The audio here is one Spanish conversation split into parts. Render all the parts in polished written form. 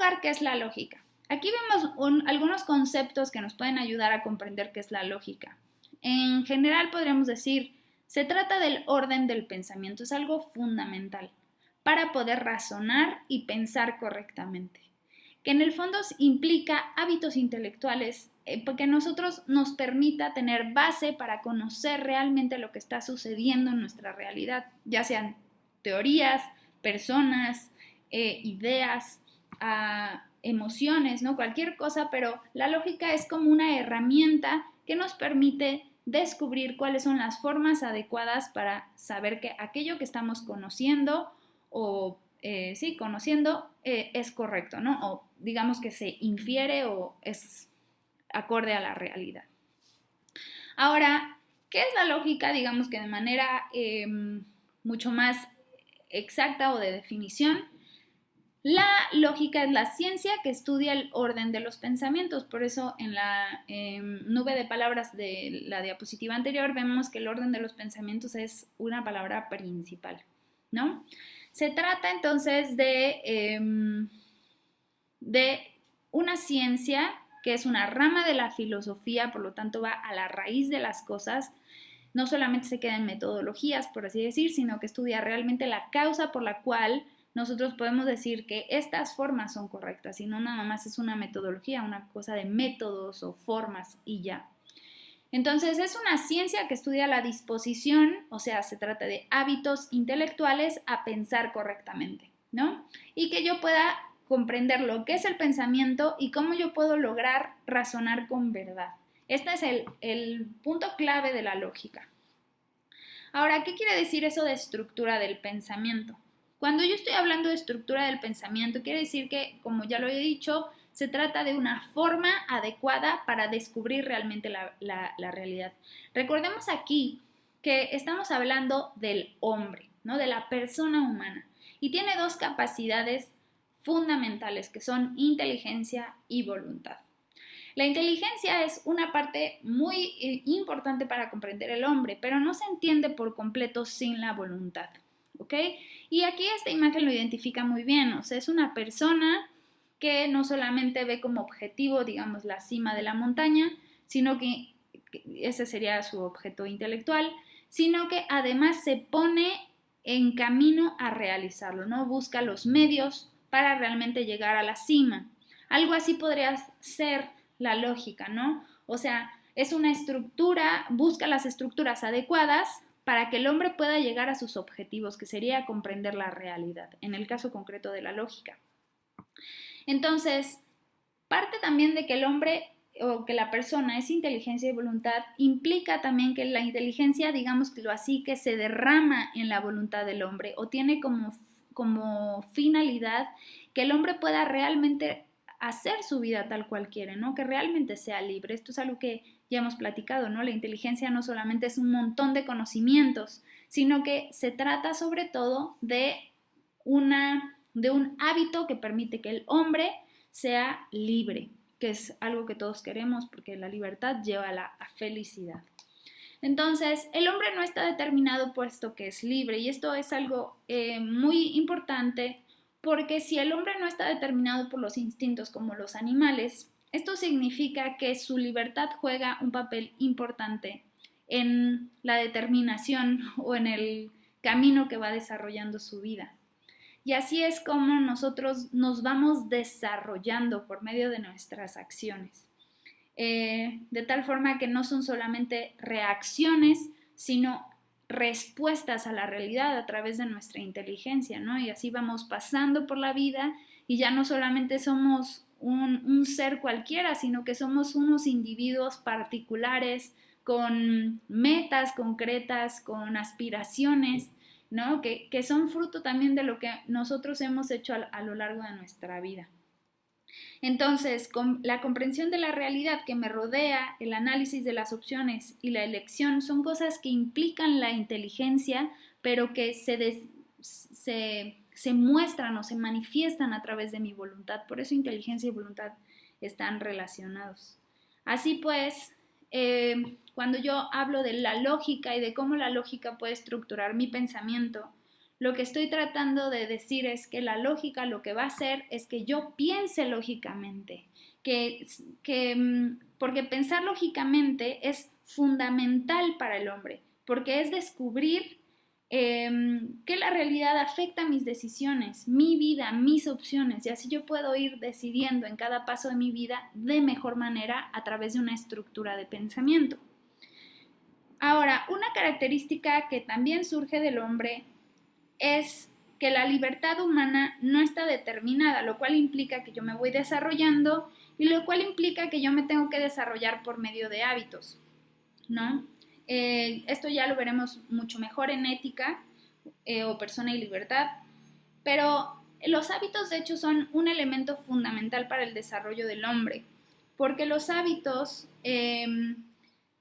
explicar qué es la lógica. Aquí vemos algunos conceptos que nos pueden ayudar a comprender qué es la lógica. En general podríamos decir, se trata del orden del pensamiento, es algo fundamental para poder razonar y pensar correctamente, que en el fondo implica hábitos intelectuales que nosotros nos permita tener base para conocer realmente lo que está sucediendo en nuestra realidad, ya sean teorías, personas, ideas, emociones, ¿no? Cualquier cosa, pero la lógica es como una herramienta que nos permite descubrir cuáles son las formas adecuadas para saber que aquello que estamos conociendo es correcto, ¿no? O digamos que se infiere o es acorde a la realidad. Ahora, ¿qué es la lógica? Digamos que de manera mucho más exacta o de definición, la lógica es la ciencia que estudia el orden de los pensamientos. Por eso en la nube de palabras de la diapositiva anterior vemos que el orden de los pensamientos es una palabra principal, ¿no? Se trata entonces de una ciencia que es una rama de la filosofía, por lo tanto va a la raíz de las cosas. No solamente se queda en metodologías, por así decir, sino que estudia realmente la causa por la cual nosotros podemos decir que estas formas son correctas y no nada más es una metodología, una cosa de métodos o formas y ya. Entonces es una ciencia que estudia la disposición, o sea, se trata de hábitos intelectuales a pensar correctamente, ¿no? Y que yo pueda comprender lo que es el pensamiento y cómo yo puedo lograr razonar con verdad. Este es el punto clave de la lógica. Ahora, ¿qué quiere decir eso de estructura del pensamiento? Cuando yo estoy hablando de estructura del pensamiento, quiere decir que, como ya lo he dicho, se trata de una forma adecuada para descubrir realmente la realidad. Recordemos aquí que estamos hablando del hombre, ¿no? De la persona humana. Y tiene dos capacidades fundamentales que son inteligencia y voluntad. La inteligencia es una parte muy importante para comprender el hombre, pero no se entiende por completo sin la voluntad, ¿ok? Y aquí esta imagen lo identifica muy bien, o sea, es una persona que no solamente ve como objetivo, digamos, la cima de la montaña, sino que ese sería su objeto intelectual, sino que además se pone en camino a realizarlo, ¿no? Busca los medios para realmente llegar a la cima. Algo así podría ser la lógica, ¿no? O sea, es una estructura, busca las estructuras adecuadas para que el hombre pueda llegar a sus objetivos, que sería comprender la realidad, en el caso concreto de la lógica. Entonces, parte también de que el hombre o que la persona es inteligencia y voluntad, implica también que la inteligencia, digámoslo así, que se derrama en la voluntad del hombre o tiene como finalidad que el hombre pueda realmente hacer su vida tal cual quiere, ¿no? Que realmente sea libre. Esto es algo que ya hemos platicado, ¿no? La inteligencia no solamente es un montón de conocimientos, sino que se trata sobre todo de un hábito que permite que el hombre sea libre, que es algo que todos queremos porque la libertad lleva a la felicidad. Entonces, el hombre no está determinado puesto que es libre y esto es algo muy importante porque si el hombre no está determinado por los instintos como los animales, esto significa que su libertad juega un papel importante en la determinación o en el camino que va desarrollando su vida. Y así es como nosotros nos vamos desarrollando por medio de nuestras acciones. De tal forma que no son solamente reacciones, sino respuestas a la realidad a través de nuestra inteligencia, ¿no? Y así vamos pasando por la vida y ya no solamente somos un ser cualquiera, sino que somos unos individuos particulares con metas concretas, con aspiraciones, ¿no? Que son fruto también de lo que nosotros hemos hecho a lo largo de nuestra vida. Entonces, la comprensión de la realidad que me rodea, el análisis de las opciones y la elección son cosas que implican la inteligencia, pero que se muestran o se manifiestan a través de mi voluntad. Por eso inteligencia y voluntad están relacionados. Así pues, cuando yo hablo de la lógica y de cómo la lógica puede estructurar mi pensamiento, Lo que estoy tratando de decir es que la lógica lo que va a hacer es que yo piense lógicamente, porque pensar lógicamente es fundamental para el hombre, porque es descubrir que la realidad afecta mis decisiones, mi vida, mis opciones, y así yo puedo ir decidiendo en cada paso de mi vida de mejor manera a través de una estructura de pensamiento. Ahora, una característica que también surge del hombre es que la libertad humana no está determinada, lo cual implica que yo me voy desarrollando y lo cual implica que yo me tengo que desarrollar por medio de hábitos, ¿no? Esto ya lo veremos mucho mejor en ética o persona y libertad, pero los hábitos de hecho son un elemento fundamental para el desarrollo del hombre, porque los hábitos,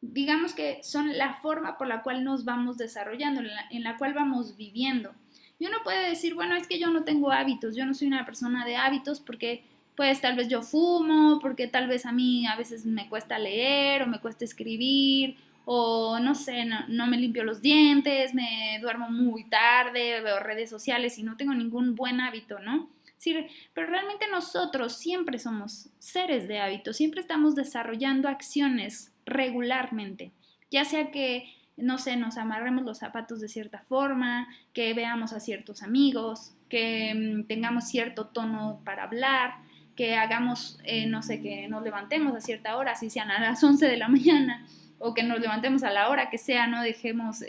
digamos que son la forma por la cual nos vamos desarrollando, en la cual vamos viviendo. Y uno puede decir, bueno, es que yo no tengo hábitos, yo no soy una persona de hábitos porque pues tal vez yo fumo, porque tal vez a mí a veces me cuesta leer o me cuesta escribir, o no sé, no me limpio los dientes, me duermo muy tarde, veo redes sociales y no tengo ningún buen hábito, ¿no? Sí, pero realmente nosotros siempre somos seres de hábitos, siempre estamos desarrollando acciones regularmente, ya sea que, no sé, nos amarremos los zapatos de cierta forma, que veamos a ciertos amigos, que tengamos cierto tono para hablar, que hagamos, no sé, que nos levantemos a cierta hora, si sean a las 11 de la mañana, o que nos levantemos a la hora que sea, no dejemos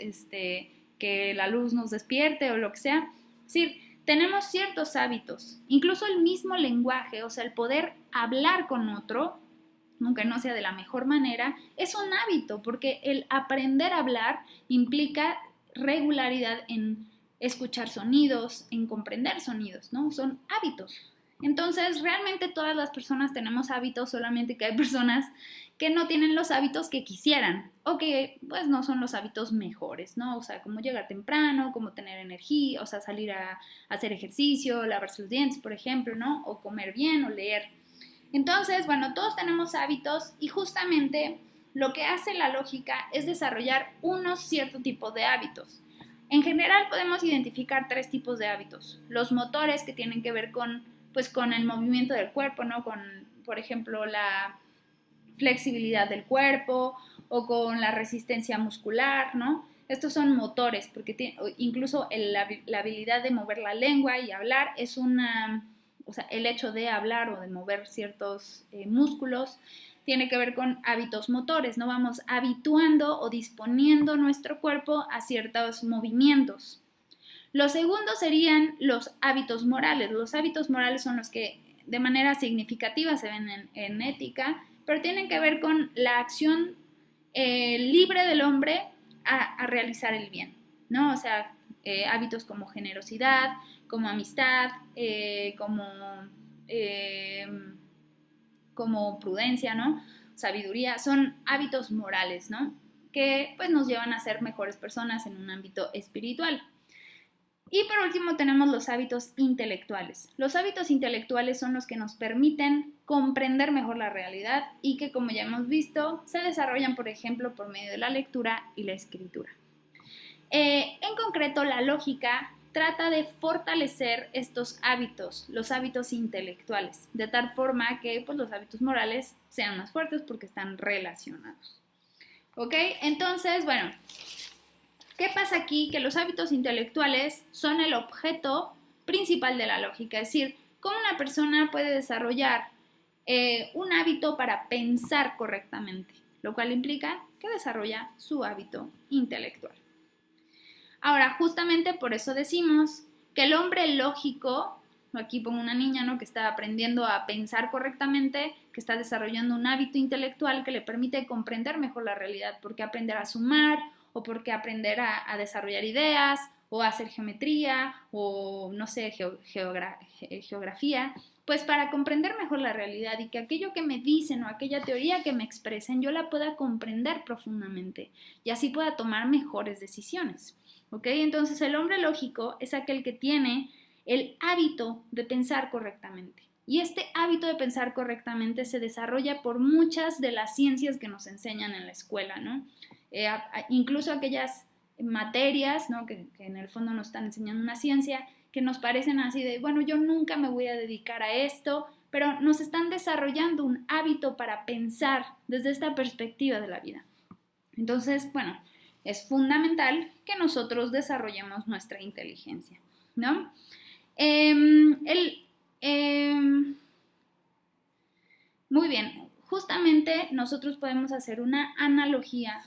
que la luz nos despierte o lo que sea. Es decir, tenemos ciertos hábitos, incluso el mismo lenguaje, o sea, el poder hablar con otro, aunque no sea de la mejor manera, es un hábito, porque el aprender a hablar implica regularidad en escuchar sonidos, en comprender sonidos, ¿no? Son hábitos. Entonces, realmente todas las personas tenemos hábitos, solamente que hay personas que no tienen los hábitos que quisieran o que pues no son los hábitos mejores, ¿no? O sea, como llegar temprano, como tener energía, o sea, salir a hacer ejercicio, lavarse los dientes, por ejemplo, ¿no? O comer bien o leer. Entonces, bueno, todos tenemos hábitos y justamente lo que hace la lógica es desarrollar unos ciertos tipos de hábitos. En general podemos identificar 3 tipos de hábitos. Los motores, que tienen que ver con el movimiento del cuerpo, ¿no? Con, por ejemplo, la flexibilidad del cuerpo o con la resistencia muscular, ¿no? Estos son motores, porque incluso la habilidad de mover la lengua y hablar es o sea, el hecho de hablar o de mover ciertos músculos tiene que ver con hábitos motores, ¿no? Vamos habituando o disponiendo nuestro cuerpo a ciertos movimientos. Lo segundo serían los hábitos morales. Los hábitos morales son los que de manera significativa se ven en ética, pero tienen que ver con la acción libre del hombre a realizar el bien, ¿no? O sea, hábitos como generosidad, como amistad, como prudencia, ¿no? Sabiduría, son hábitos morales, ¿no? Que pues nos llevan a ser mejores personas en un ámbito espiritual. Y por último tenemos los hábitos intelectuales. Los hábitos intelectuales son los que nos permiten comprender mejor la realidad y que, como ya hemos visto, se desarrollan, por ejemplo, por medio de la lectura y la escritura. En concreto, la lógica trata de fortalecer estos hábitos, los hábitos intelectuales, de tal forma que pues, los hábitos morales sean más fuertes porque están relacionados. ¿Ok? Entonces, bueno, ¿qué pasa aquí? Que los hábitos intelectuales son el objeto principal de la lógica, es decir, cómo una persona puede desarrollar un hábito para pensar correctamente, lo cual implica que desarrolla su hábito intelectual. Ahora, justamente por eso decimos que el hombre lógico, aquí pongo una niña, ¿no?, que está aprendiendo a pensar correctamente, que está desarrollando un hábito intelectual que le permite comprender mejor la realidad, porque aprender a sumar, o porque aprender a desarrollar ideas, o a hacer geometría, o no sé, geografía, pues para comprender mejor la realidad y que aquello que me dicen o aquella teoría que me expresen yo la pueda comprender profundamente y así pueda tomar mejores decisiones. ¿Ok? Entonces el hombre lógico es aquel que tiene el hábito de pensar correctamente. Y este hábito de pensar correctamente se desarrolla por muchas de las ciencias que nos enseñan en la escuela, ¿no? Incluso aquellas materias, ¿no? que en el fondo nos están enseñando una ciencia, que nos parecen así de, bueno, yo nunca me voy a dedicar a esto, pero nos están desarrollando un hábito para pensar desde esta perspectiva de la vida. Entonces, bueno, es fundamental que nosotros desarrollemos nuestra inteligencia, ¿no? Muy bien, justamente nosotros podemos hacer una analogía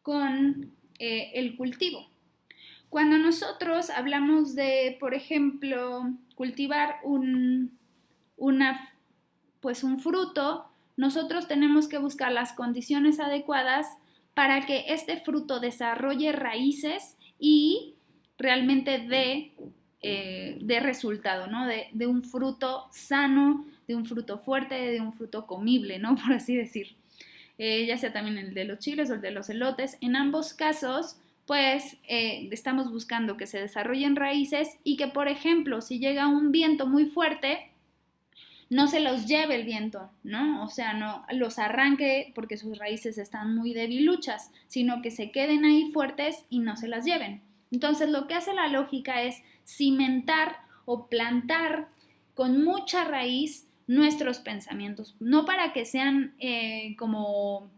con el cultivo. Cuando nosotros hablamos de, por ejemplo, cultivar un fruto, nosotros tenemos que buscar las condiciones adecuadas para que este fruto desarrolle raíces y realmente dé resultado, ¿no? De un fruto sano, de un fruto fuerte, de un fruto comible, ¿no? Por así decir. Ya sea también el de los chiles o el de los elotes. En ambos casos, pues estamos buscando que se desarrollen raíces y que, por ejemplo, si llega un viento muy fuerte, no se los lleve el viento, ¿no? O sea, no los arranque porque sus raíces están muy debiluchas, sino que se queden ahí fuertes y no se las lleven. Entonces, lo que hace la lógica es cimentar o plantar con mucha raíz nuestros pensamientos, no para que sean como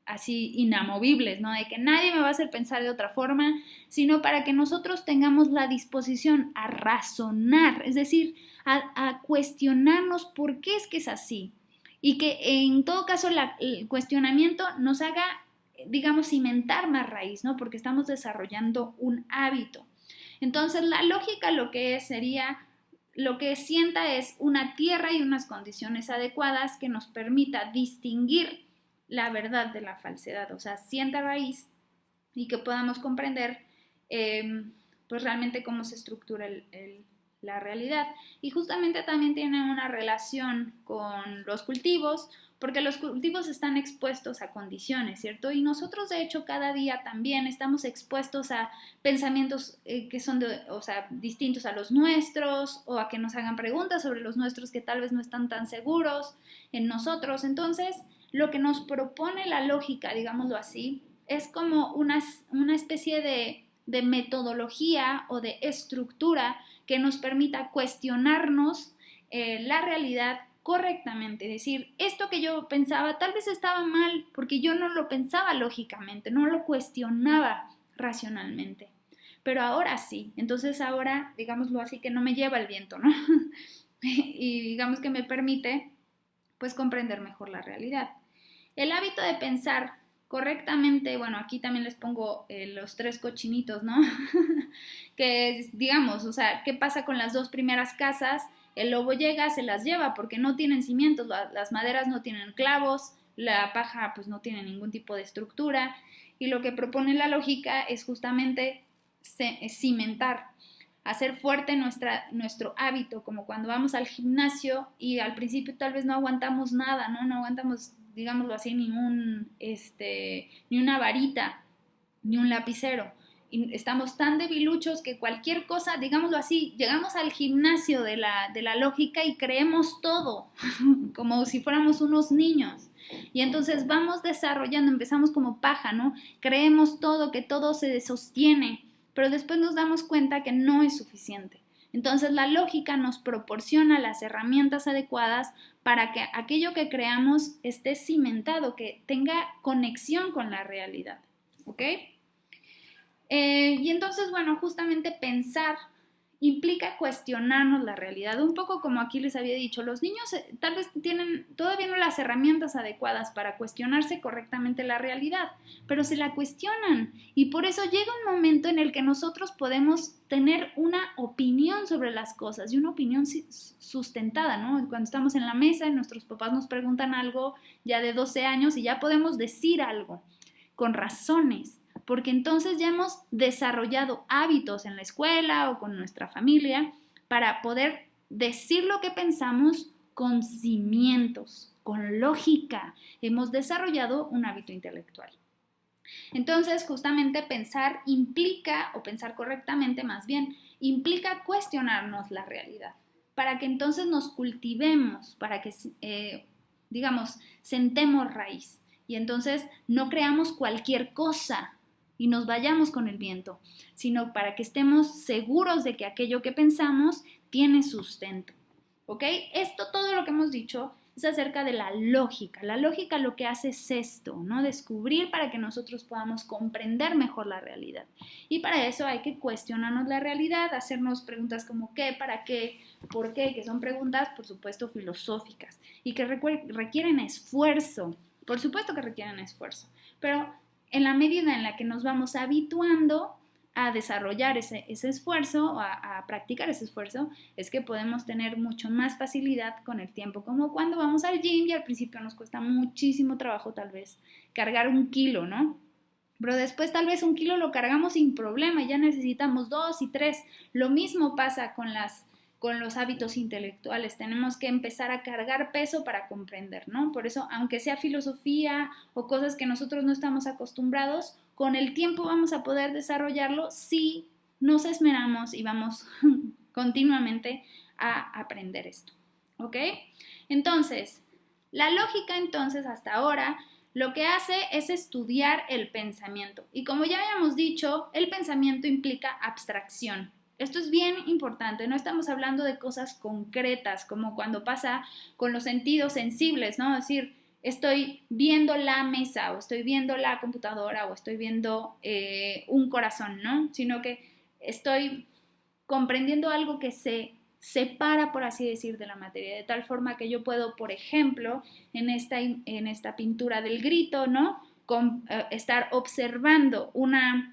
así inamovibles, ¿no? De que nadie me va a hacer pensar de otra forma, sino para que nosotros tengamos la disposición a razonar, es decir, a cuestionarnos por qué es que es así. Y que en todo caso el cuestionamiento nos haga, digamos, cimentar más raíz, ¿no? Porque estamos desarrollando un hábito. Entonces, la lógica lo que sería, lo que sienta es una tierra y unas condiciones adecuadas que nos permita distinguir la verdad de la falsedad, o sea, sienta raíz y que podamos comprender pues realmente cómo se estructura la realidad. Y justamente también tiene una relación con los cultivos, porque los cultivos están expuestos a condiciones, ¿cierto? Y nosotros, de hecho, cada día también estamos expuestos a pensamientos que son distintos a los nuestros, o a que nos hagan preguntas sobre los nuestros que tal vez no están tan seguros en nosotros. Entonces, lo que nos propone la lógica, digámoslo así, es como una especie de metodología o de estructura que nos permita cuestionarnos la realidad correctamente, es decir, esto que yo pensaba tal vez estaba mal porque yo no lo pensaba lógicamente, no lo cuestionaba racionalmente, pero ahora sí, entonces ahora, digámoslo así, que no me lleva el viento, ¿no? Y digamos que me permite pues comprender mejor la realidad. El hábito de pensar correctamente, bueno, aquí también les pongo los 3 cochinitos, ¿no? Que es, digamos, o sea, ¿qué pasa con las 2 primeras casas? El lobo llega, se las lleva porque no tienen cimientos, las maderas no tienen clavos, la paja pues no tiene ningún tipo de estructura, y lo que propone la lógica es justamente cimentar, hacer fuerte nuestro hábito, como cuando vamos al gimnasio y al principio tal vez no aguantamos nada, ¿no? No aguantamos, digámoslo así, ni una varita, ni un lapicero. Y estamos tan debiluchos que cualquier cosa, digámoslo así, llegamos al gimnasio de la lógica y creemos todo, como si fuéramos unos niños. Y entonces vamos desarrollando, empezamos como paja, ¿no? Creemos todo, que todo se sostiene, pero después nos damos cuenta que no es suficiente. Entonces la lógica nos proporciona las herramientas adecuadas para que aquello que creamos esté cimentado, que tenga conexión con la realidad, ¿ok? Y entonces, bueno, justamente pensar implica cuestionarnos la realidad, un poco como aquí les había dicho, los niños tal vez tienen todavía no las herramientas adecuadas para cuestionarse correctamente la realidad, pero se la cuestionan y por eso llega un momento en el que nosotros podemos tener una opinión sobre las cosas y una opinión sustentada, ¿no? Cuando estamos en la mesa y nuestros papás nos preguntan algo ya de 12 años y ya podemos decir algo con razones, porque entonces ya hemos desarrollado hábitos en la escuela o con nuestra familia para poder decir lo que pensamos con cimientos, con lógica. Hemos desarrollado un hábito intelectual. Entonces, justamente pensar implica, o pensar correctamente más bien, implica cuestionarnos la realidad, para que entonces nos cultivemos, para que, digamos, sentemos raíz y entonces no creamos cualquier cosa, y nos vayamos con el viento, sino para que estemos seguros de que aquello que pensamos tiene sustento. ¿Ok? Esto, todo lo que hemos dicho, es acerca de la lógica. La lógica lo que hace es esto, ¿no? Descubrir para que nosotros podamos comprender mejor la realidad. Y para eso hay que cuestionarnos la realidad, hacernos preguntas como ¿qué? ¿Para qué? ¿Por qué? Que son preguntas, por supuesto, filosóficas y que requieren esfuerzo. Por supuesto que requieren esfuerzo, pero en la medida en la que nos vamos habituando a desarrollar ese esfuerzo, o a practicar ese esfuerzo, es que podemos tener mucho más facilidad con el tiempo, como cuando vamos al gym y al principio nos cuesta muchísimo trabajo tal vez cargar 1 kilo, ¿no? Pero después tal vez 1 kilo lo cargamos sin problema y ya necesitamos 2 y 3. Lo mismo pasa con los hábitos intelectuales. Tenemos que empezar a cargar peso para comprender, ¿no? Por eso, aunque sea filosofía o cosas que nosotros no estamos acostumbrados, con el tiempo vamos a poder desarrollarlo si nos esmeramos y vamos continuamente a aprender esto, ¿ok? Entonces, la lógica entonces hasta ahora lo que hace es estudiar el pensamiento. Y como ya habíamos dicho, el pensamiento implica abstracción. Esto es bien importante, no estamos hablando de cosas concretas, como cuando pasa con los sentidos sensibles, ¿no? Es decir, estoy viendo la mesa, o estoy viendo la computadora, o estoy viendo un corazón, ¿no? Sino que estoy comprendiendo algo que se separa, por así decir, de la materia, de tal forma que yo puedo, por ejemplo, en esta pintura del grito, ¿no? Estar observando una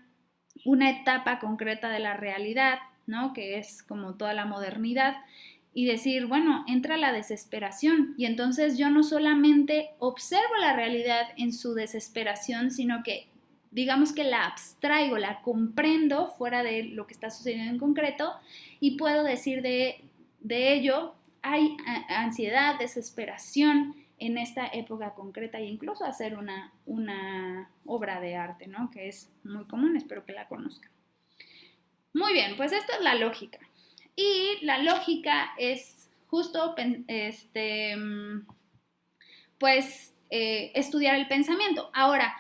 etapa concreta de la realidad, ¿no? Que es como toda la modernidad, y decir, bueno, entra la desesperación, y entonces yo no solamente observo la realidad en su desesperación, sino que digamos que la abstraigo, la comprendo fuera de lo que está sucediendo en concreto, y puedo decir de ello, hay ansiedad, desesperación en esta época concreta, e incluso hacer una obra de arte, ¿no? Que es muy común, espero que la conozcan. Muy bien, pues esto es la lógica. Y la lógica es justo estudiar el pensamiento. Ahora,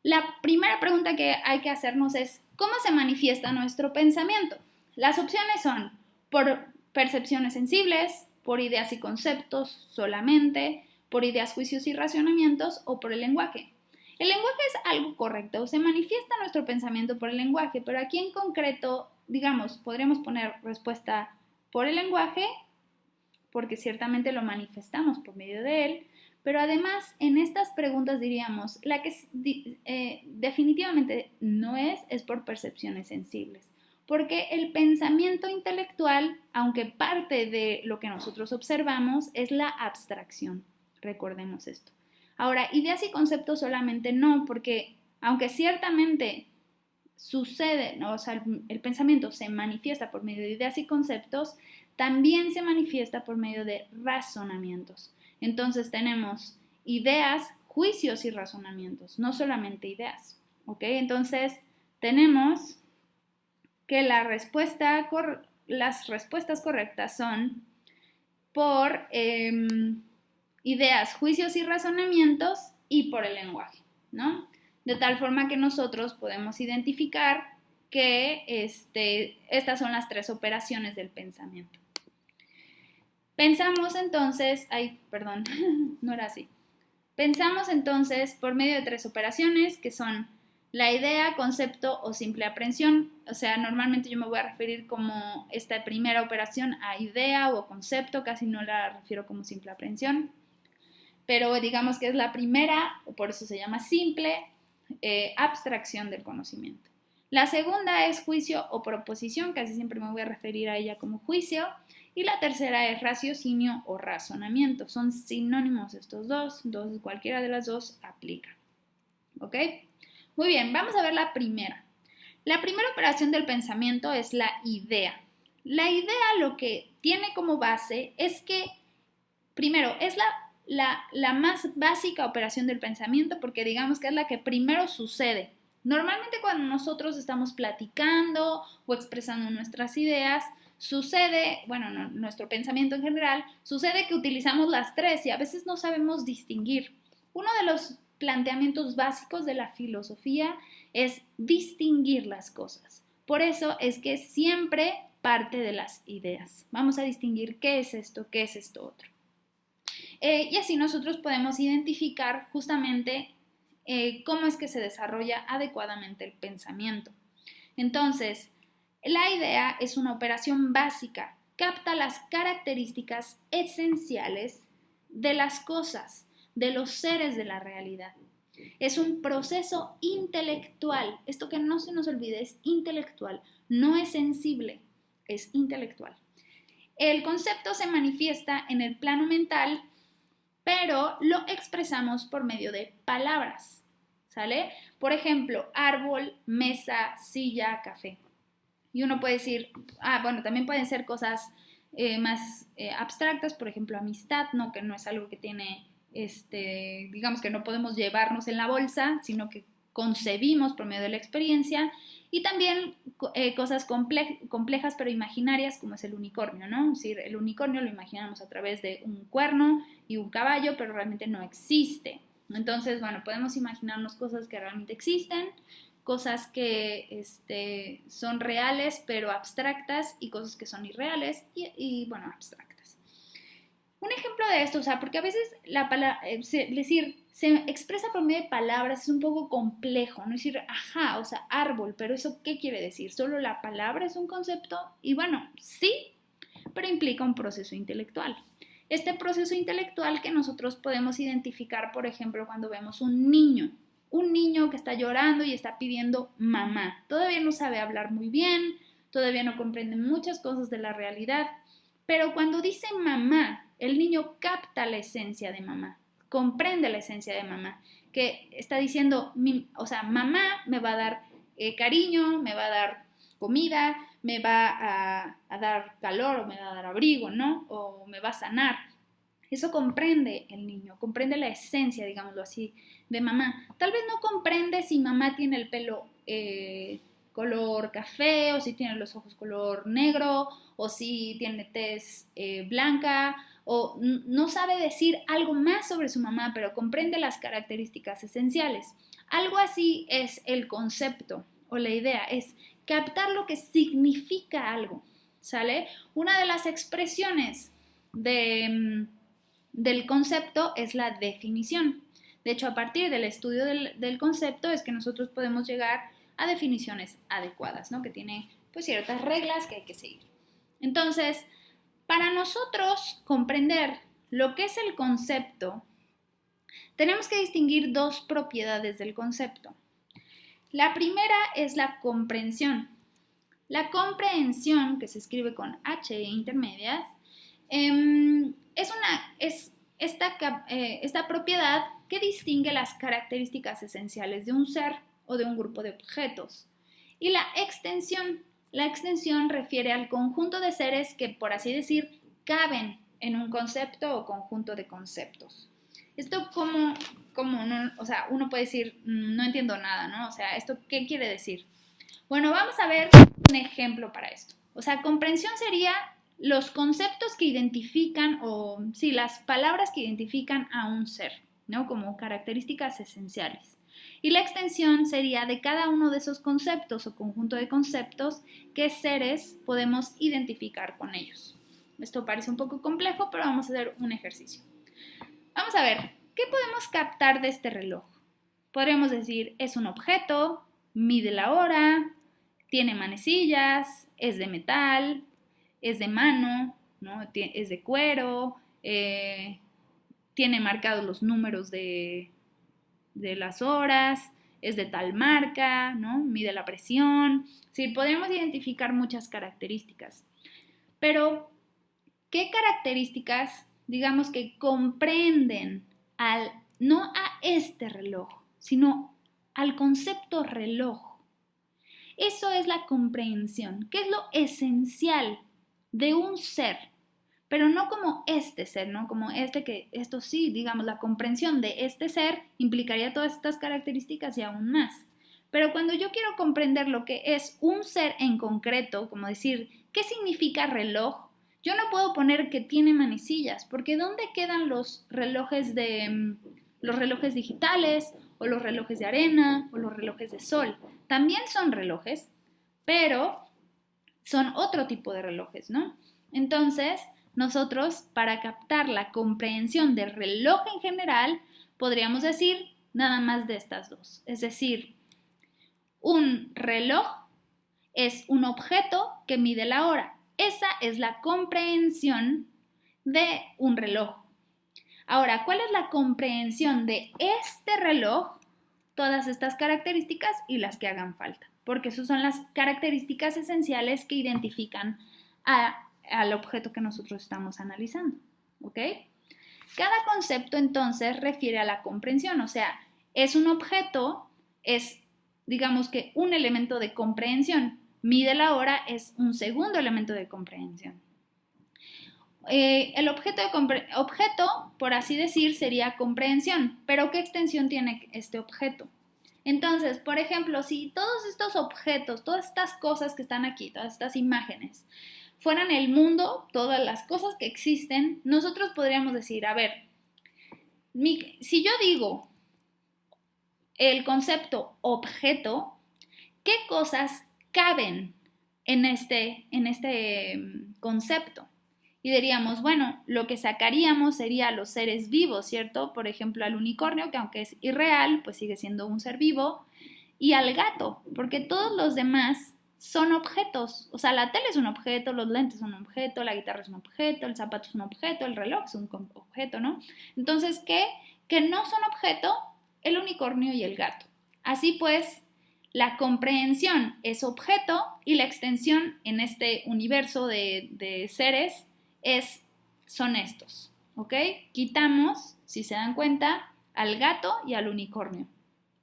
la primera pregunta que hay que hacernos es, ¿cómo se manifiesta nuestro pensamiento? Las opciones son por percepciones sensibles, por ideas y conceptos solamente, por ideas, juicios y razonamientos o por el lenguaje. El lenguaje es algo correcto, se manifiesta nuestro pensamiento por el lenguaje, pero aquí en concreto, digamos, podríamos poner respuesta por el lenguaje, porque ciertamente lo manifestamos por medio de él, pero además en estas preguntas diríamos, la que definitivamente no es por percepciones sensibles, porque el pensamiento intelectual, aunque parte de lo que nosotros observamos, es la abstracción, recordemos esto. Ahora, ideas y conceptos solamente no, porque aunque ciertamente sucede, ¿no? O sea, el pensamiento se manifiesta por medio de ideas y conceptos, también se manifiesta por medio de razonamientos. Entonces tenemos ideas, juicios y razonamientos, no solamente ideas, ¿ok? Entonces tenemos que las respuestas correctas son por ideas, juicios y razonamientos y por el lenguaje, ¿no? De tal forma que nosotros podemos identificar que estas son las 3 operaciones del pensamiento. Pensamos entonces, no era así. Pensamos entonces por medio de 3 operaciones que son la idea, concepto o simple aprehensión. O sea, normalmente yo me voy a referir como esta primera operación a idea o concepto, casi no la refiero como simple aprehensión. Pero digamos que es la primera, por eso se llama simple, abstracción del conocimiento. La segunda es juicio o proposición, casi siempre me voy a referir a ella como juicio. Y la tercera es raciocinio o razonamiento. Son sinónimos estos dos, entonces cualquiera de las dos aplica. ¿Ok? Muy bien, vamos a ver la primera. La primera operación del pensamiento es la idea. La idea lo que tiene como base es que, primero, es la más básica operación del pensamiento porque digamos que es la que primero sucede. Normalmente cuando nosotros estamos platicando o expresando nuestras ideas, sucede, bueno, nuestro pensamiento en general, sucede que utilizamos las 3 y a veces no sabemos distinguir. Uno de los planteamientos básicos de la filosofía es distinguir las cosas. Por eso es que siempre parte de las ideas. Vamos a distinguir qué es esto otro. Y así nosotros podemos identificar justamente cómo es que se desarrolla adecuadamente el pensamiento. Entonces, la idea es una operación básica, capta las características esenciales de las cosas, de los seres de la realidad. Es un proceso intelectual. Esto que no se nos olvide, es intelectual, no es sensible, es intelectual. El concepto se manifiesta en el plano mental, pero lo expresamos por medio de palabras, ¿sale? Por ejemplo, árbol, mesa, silla, café. Y uno puede decir, bueno, también pueden ser cosas más abstractas, por ejemplo, amistad, ¿no? Que no es algo que tiene, digamos que no podemos llevarnos en la bolsa, sino que concebimos por medio de la experiencia. Y también cosas complejas pero imaginarias, como es el unicornio, ¿no? Es decir, el unicornio lo imaginamos a través de un cuerno y un caballo, pero realmente no existe. Entonces, bueno, podemos imaginarnos cosas que realmente existen, cosas que son reales pero abstractas y cosas que son irreales y bueno, abstractas. Un ejemplo de esto, o sea, porque a veces la palabra, decir, se expresa por medio de palabras, es un poco complejo, ¿no? Es decir, ajá, o sea, árbol, pero ¿eso qué quiere decir? ¿Solo la palabra es un concepto? Y bueno, sí, pero implica un proceso intelectual. Este proceso intelectual que nosotros podemos identificar, por ejemplo, cuando vemos un niño que está llorando y está pidiendo mamá. Todavía no sabe hablar muy bien, todavía no comprende muchas cosas de la realidad, pero cuando dice mamá, el niño capta la esencia de mamá, comprende la esencia de mamá, que está diciendo, o sea, mamá me va a dar cariño, me va a dar comida, me va a dar calor o me va a dar abrigo, ¿no? O me va a sanar. Eso comprende el niño, comprende la esencia, digámoslo así, de mamá. Tal vez no comprende si mamá tiene el pelo color café, o si tiene los ojos color negro, o si tiene tez blanca, o no sabe decir algo más sobre su mamá, pero comprende las características esenciales. Algo así es el concepto o la idea, es captar lo que significa algo, ¿sale? Una de las expresiones del concepto es la definición. De hecho, a partir del estudio del concepto es que nosotros podemos llegar a definiciones adecuadas, ¿no? Que tiene pues ciertas reglas que hay que seguir. Entonces, para nosotros comprender lo que es el concepto, tenemos que distinguir dos propiedades del concepto. La primera es la comprensión. La comprehensión, que se escribe con H intermedias, es esta propiedad que distingue las características esenciales de un ser o de un grupo de objetos. Y la extensión refiere al conjunto de seres que, por así decir, caben en un concepto o conjunto de conceptos. Esto como no, o sea, uno puede decir, no entiendo nada, ¿no? O sea, ¿esto qué quiere decir? Bueno, vamos a ver un ejemplo para esto. O sea, comprensión sería los conceptos que identifican, las palabras que identifican a un ser, ¿no? Como características esenciales. Y la extensión sería de cada uno de esos conceptos o conjunto de conceptos qué seres podemos identificar con ellos. Esto parece un poco complejo, pero vamos a hacer un ejercicio. Vamos a ver, ¿qué podemos captar de este reloj? Podríamos decir, es un objeto, mide la hora, tiene manecillas, es de metal, es de mano, ¿no? Es de cuero, tiene marcados los números de las horas, es de tal marca, ¿no? Mide la presión. Sí, podemos identificar muchas características. Pero, ¿qué características, digamos, que comprenden no a este reloj, sino al concepto reloj? Eso es la comprensión, que es lo esencial de un ser, pero no como este ser, ¿no? Como esto sí, digamos, la comprensión de este ser implicaría todas estas características y aún más. Pero cuando yo quiero comprender lo que es un ser en concreto, como decir, ¿qué significa reloj? Yo no puedo poner que tiene manecillas, porque ¿dónde quedan los relojes digitales o los relojes de arena, o los relojes de sol. También son relojes, pero son otro tipo de relojes, ¿no? Entonces, nosotros, para captar la comprensión del reloj en general, podríamos decir nada más de estas dos. Es decir, un reloj es un objeto que mide la hora. Esa es la comprensión de un reloj. Ahora, ¿cuál es la comprensión de este reloj? Todas estas características y las que hagan falta, porque esas son las características esenciales que identifican al objeto que nosotros estamos analizando, ¿ok? Cada concepto entonces refiere a la comprensión, o sea, es un objeto, es digamos que un elemento de comprensión. Mide la hora es un segundo elemento de comprensión. El objeto, por así decir, sería comprensión, pero ¿qué extensión tiene este objeto? Entonces, por ejemplo, si todos estos objetos, todas estas cosas que están aquí, todas estas imágenes, fueran el mundo, todas las cosas que existen, nosotros podríamos decir, a ver, si yo digo el concepto objeto, ¿qué cosas caben en este concepto? Y diríamos, bueno, lo que sacaríamos sería los seres vivos, ¿cierto? Por ejemplo, al unicornio, que aunque es irreal, pues sigue siendo un ser vivo, y al gato, porque todos los demás son objetos. O sea, la tele es un objeto, los lentes son un objeto, la guitarra es un objeto, el zapato es un objeto, el reloj es un objeto, ¿no? Entonces, ¿qué? Que no son objeto el unicornio y el gato. Así pues, la comprensión es objeto y la extensión en este universo de seres son estos, ¿ok? Quitamos, si se dan cuenta, al gato y al unicornio,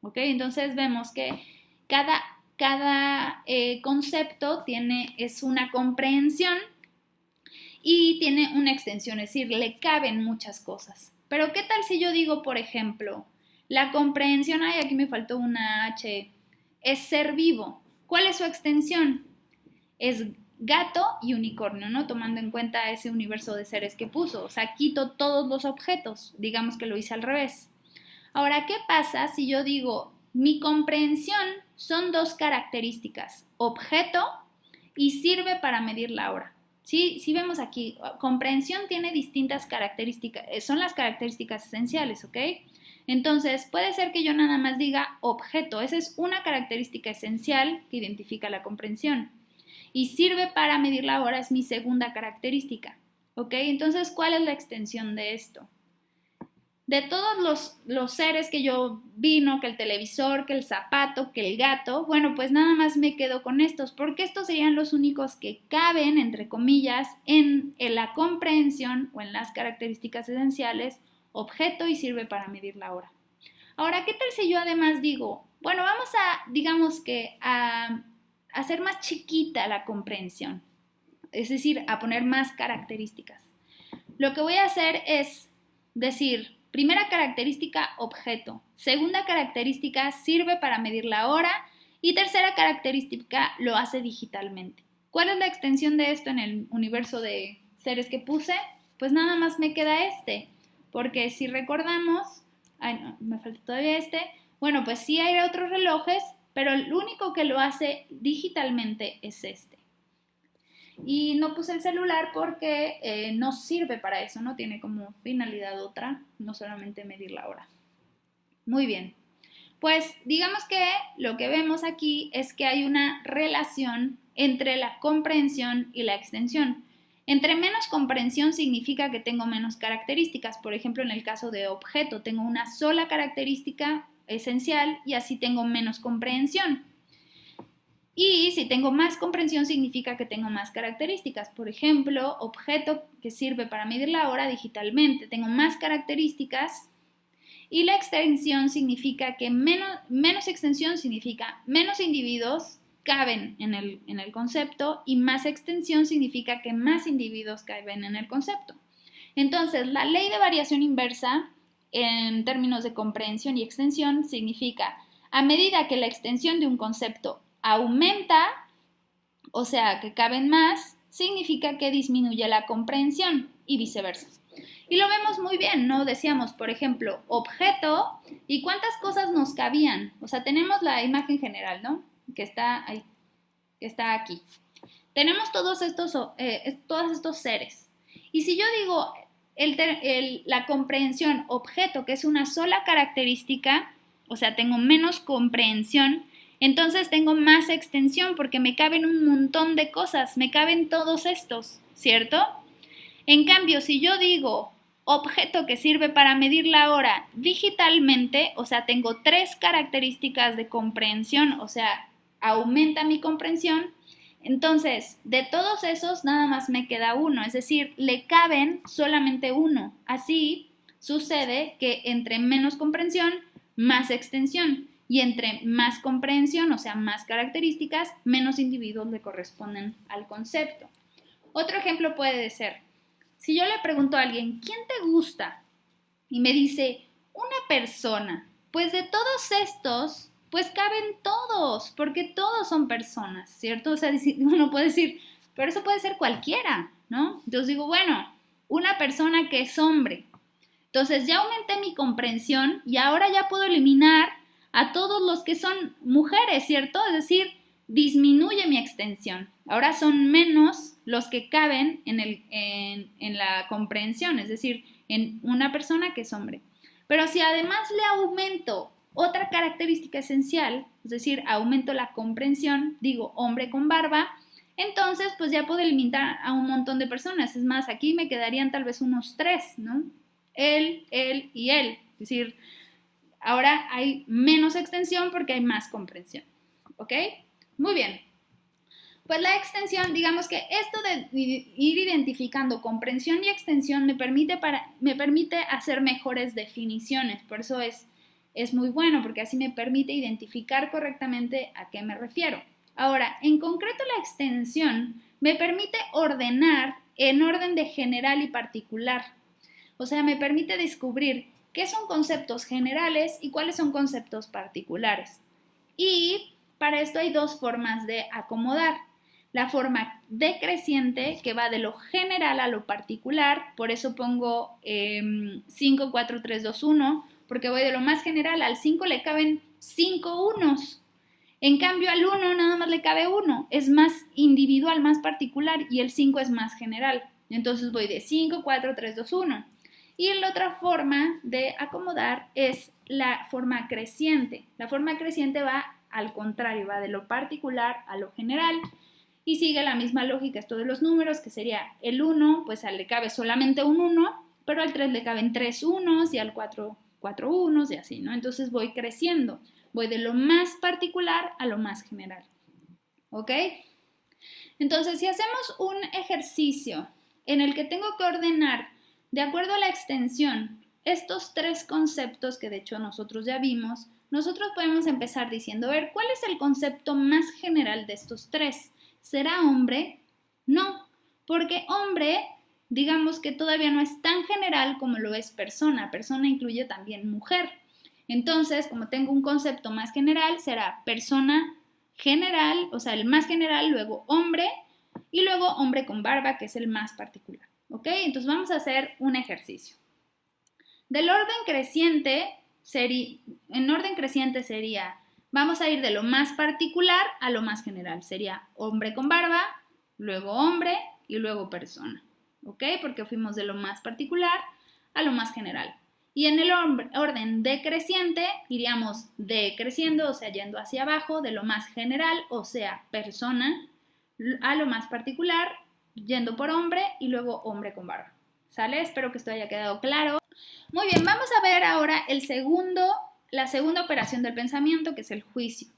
¿ok? Entonces vemos que cada concepto es una comprensión y tiene una extensión, es decir, le caben muchas cosas. Pero ¿qué tal si yo digo, por ejemplo, la comprensión, aquí me faltó una H, es ser vivo? ¿Cuál es su extensión? Es gato y unicornio, ¿no? Tomando en cuenta ese universo de seres que puso. O sea, quito todos los objetos. Digamos que lo hice al revés. Ahora, ¿qué pasa si yo digo, mi comprensión son dos características, objeto y sirve para medir la hora? ¿Sí? Si vemos aquí, comprensión tiene distintas características, son las características esenciales, ¿ok? Entonces, puede ser que yo nada más diga objeto, esa es una característica esencial que identifica la comprensión. Y sirve para medir la hora, es mi segunda característica, ¿ok? Entonces, ¿cuál es la extensión de esto? De todos los seres que yo vi, ¿no? Que el televisor, que el zapato, que el gato, bueno, pues nada más me quedo con estos, porque estos serían los únicos que caben, entre comillas, en la comprensión o en las características esenciales, objeto y sirve para medir la hora. Ahora, ¿qué tal si yo además digo, bueno, vamos digamos que a hacer más chiquita la comprensión, es decir, a poner más características? Lo que voy a hacer es decir, primera característica, objeto. Segunda característica, sirve para medir la hora. Y tercera característica, lo hace digitalmente. ¿Cuál es la extensión de esto en el universo de seres que puse? Pues nada más me queda porque si recordamos, no, me falta todavía bueno, pues sí hay otros relojes, pero el único que lo hace digitalmente es este. Y no puse el celular porque no sirve para eso, no tiene como finalidad otra, no solamente medir la hora. Muy bien, pues digamos que lo que vemos aquí es que hay una relación entre la comprensión y la extensión. Entre menos comprensión significa que tengo menos características. Por ejemplo, en el caso de objeto, tengo una sola característica esencial y así tengo menos comprensión. Y si tengo más comprensión significa que tengo más características. Por ejemplo, objeto que sirve para medir la hora digitalmente. Tengo más características y la extensión significa que menos extensión significa menos individuos caben en el concepto y más extensión significa que más individuos caben en el concepto. Entonces, la ley de variación inversa en términos de comprensión y extensión significa a medida que la extensión de un concepto aumenta, o sea, que caben más, significa que disminuye la comprensión y viceversa. Y lo vemos muy bien, ¿no? Decíamos, por ejemplo, objeto y cuántas cosas nos cabían. O sea, tenemos la imagen general, ¿no? Que está ahí, que está aquí. Tenemos todos estos seres. Y si yo digo la comprensión objeto, que es una sola característica, o sea, tengo menos comprensión, entonces tengo más extensión porque me caben un montón de cosas, me caben todos estos, ¿cierto? En cambio, si yo digo objeto que sirve para medir la hora digitalmente, o sea, tengo 3 características de comprensión, o sea, aumenta mi comprensión, entonces, de todos esos, nada más me queda uno, es decir, le caben solamente uno. Así sucede que entre menos comprensión, más extensión. Y entre más comprensión, o sea, más características, menos individuos le corresponden al concepto. Otro ejemplo puede ser, si yo le pregunto a alguien, ¿quién te gusta? Y me dice, una persona. Pues de todos estos, pues caben todos, porque todos son personas, ¿cierto? O sea, uno puede decir, pero eso puede ser cualquiera, ¿no? Entonces digo, bueno, una persona que es hombre. Entonces ya aumenté mi comprensión y ahora ya puedo eliminar a todos los que son mujeres, ¿cierto? Es decir, disminuye mi extensión. Ahora son menos los que caben en la comprensión, es decir, en una persona que es hombre. Pero si además le aumento otra característica esencial, es decir, aumento la comprensión, digo hombre con barba, entonces pues ya puedo eliminar a un montón de personas. Es más, aquí me quedarían tal vez unos 3, ¿no? Él y él. Es decir, ahora hay menos extensión porque hay más comprensión. ¿Ok? Muy bien. Pues la extensión, digamos que esto de ir identificando comprensión y extensión me permite hacer mejores definiciones. Por eso es muy bueno, porque así me permite identificar correctamente a qué me refiero. Ahora, en concreto la extensión me permite ordenar en orden de general y particular. O sea, me permite descubrir qué son conceptos generales y cuáles son conceptos particulares. Y para esto hay 2 formas de acomodar. La forma decreciente, que va de lo general a lo particular, por eso pongo 5, 4, 3, 2, 1, porque voy de lo más general. Al 5 le caben 5 unos. En cambio, al 1 nada más le cabe 1. Es más individual, más particular, y el 5 es más general. Entonces voy de 5, 4, 3, 2, 1. Y la otra forma de acomodar es la forma creciente. La forma creciente va al contrario, va de lo particular a lo general y sigue la misma lógica esto de los números, que sería el 1, pues le cabe solamente un 1, pero al 3 le caben 3 unos y al 4, 4 unos y así, ¿no? Entonces voy creciendo, voy de lo más particular a lo más general. ¿Ok? Entonces, si hacemos un ejercicio en el que tengo que ordenar de acuerdo a la extensión estos 3 conceptos que de hecho nosotros ya vimos, nosotros podemos empezar diciendo, a ver, ¿cuál es el concepto más general de estos 3? ¿Será hombre? No, porque hombre, digamos que todavía no es tan general como lo es persona. Persona incluye también mujer. Entonces, como tengo un concepto más general, será persona general, o sea, el más general, luego hombre y luego hombre con barba, que es el más particular. ¿Ok? Entonces vamos a hacer un ejercicio. Del orden creciente, en orden creciente sería, vamos a ir de lo más particular a lo más general. Sería hombre con barba, luego hombre y luego persona. ¿Ok? Porque fuimos de lo más particular a lo más general. Y en el orden decreciente iríamos decreciendo, o sea, yendo hacia abajo, de lo más general, o sea, persona, a lo más particular, yendo por hombre y luego hombre con barba. ¿Sale? Espero que esto haya quedado claro. Muy bien, vamos a ver ahora la segunda operación del pensamiento, que es el juicio.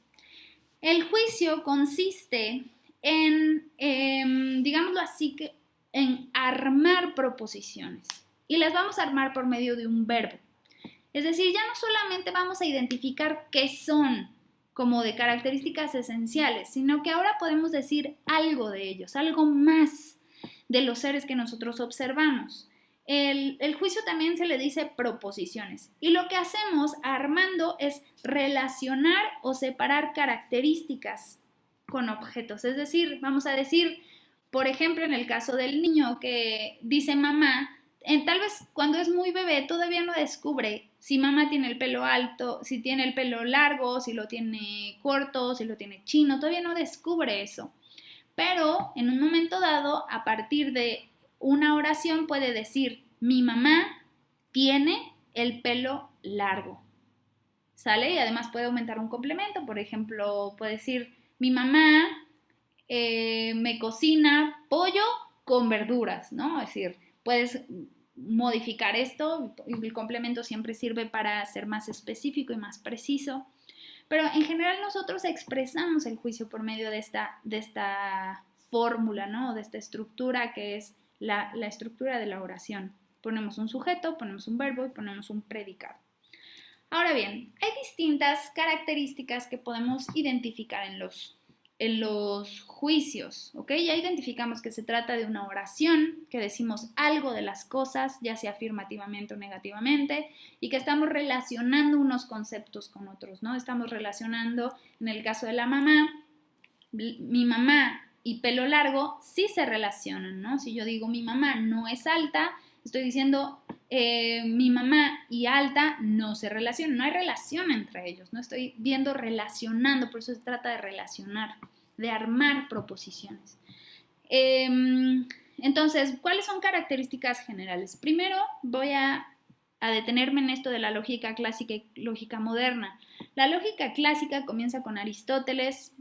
El juicio consiste en, digámoslo así, en armar proposiciones. Y las vamos a armar por medio de un verbo. Es decir, ya no solamente vamos a identificar qué son, como de características esenciales, sino que ahora podemos decir algo de ellos, algo más de los seres que nosotros observamos. El juicio también se le dice proposiciones. Y lo que hacemos armando es relacionar o separar características con objetos. Es decir, vamos a decir, por ejemplo, en el caso del niño que dice mamá, tal vez cuando es muy bebé todavía no descubre si mamá tiene el pelo alto, si tiene el pelo largo, si lo tiene corto, si lo tiene chino, todavía no descubre eso. Pero en un momento dado, a partir de una oración puede decir, mi mamá tiene el pelo largo, ¿sale? Y además puede aumentar un complemento, por ejemplo, puede decir, mi mamá me cocina pollo con verduras, ¿no? Es decir, puedes modificar esto y el complemento siempre sirve para ser más específico y más preciso. Pero en general nosotros expresamos el juicio por medio de esta fórmula, ¿no? De esta estructura que es la estructura de la oración. Ponemos un sujeto, ponemos un verbo y ponemos un predicado. Ahora bien, hay distintas características que podemos identificar en los juicios, ¿ok? Ya identificamos que se trata de una oración, que decimos algo de las cosas, ya sea afirmativamente o negativamente, y que estamos relacionando unos conceptos con otros, ¿no? Estamos relacionando, en el caso de la mamá, mi mamá y pelo largo sí se relacionan, ¿no? Si yo digo mi mamá no es alta, estoy diciendo mi mamá y alta no se relacionan, no hay relación entre ellos, no estoy viendo relacionando, por eso se trata de relacionar, de armar proposiciones. Entonces, ¿cuáles son características generales? Primero voy a detenerme en esto de la lógica clásica y lógica moderna. La lógica clásica comienza con Aristóteles,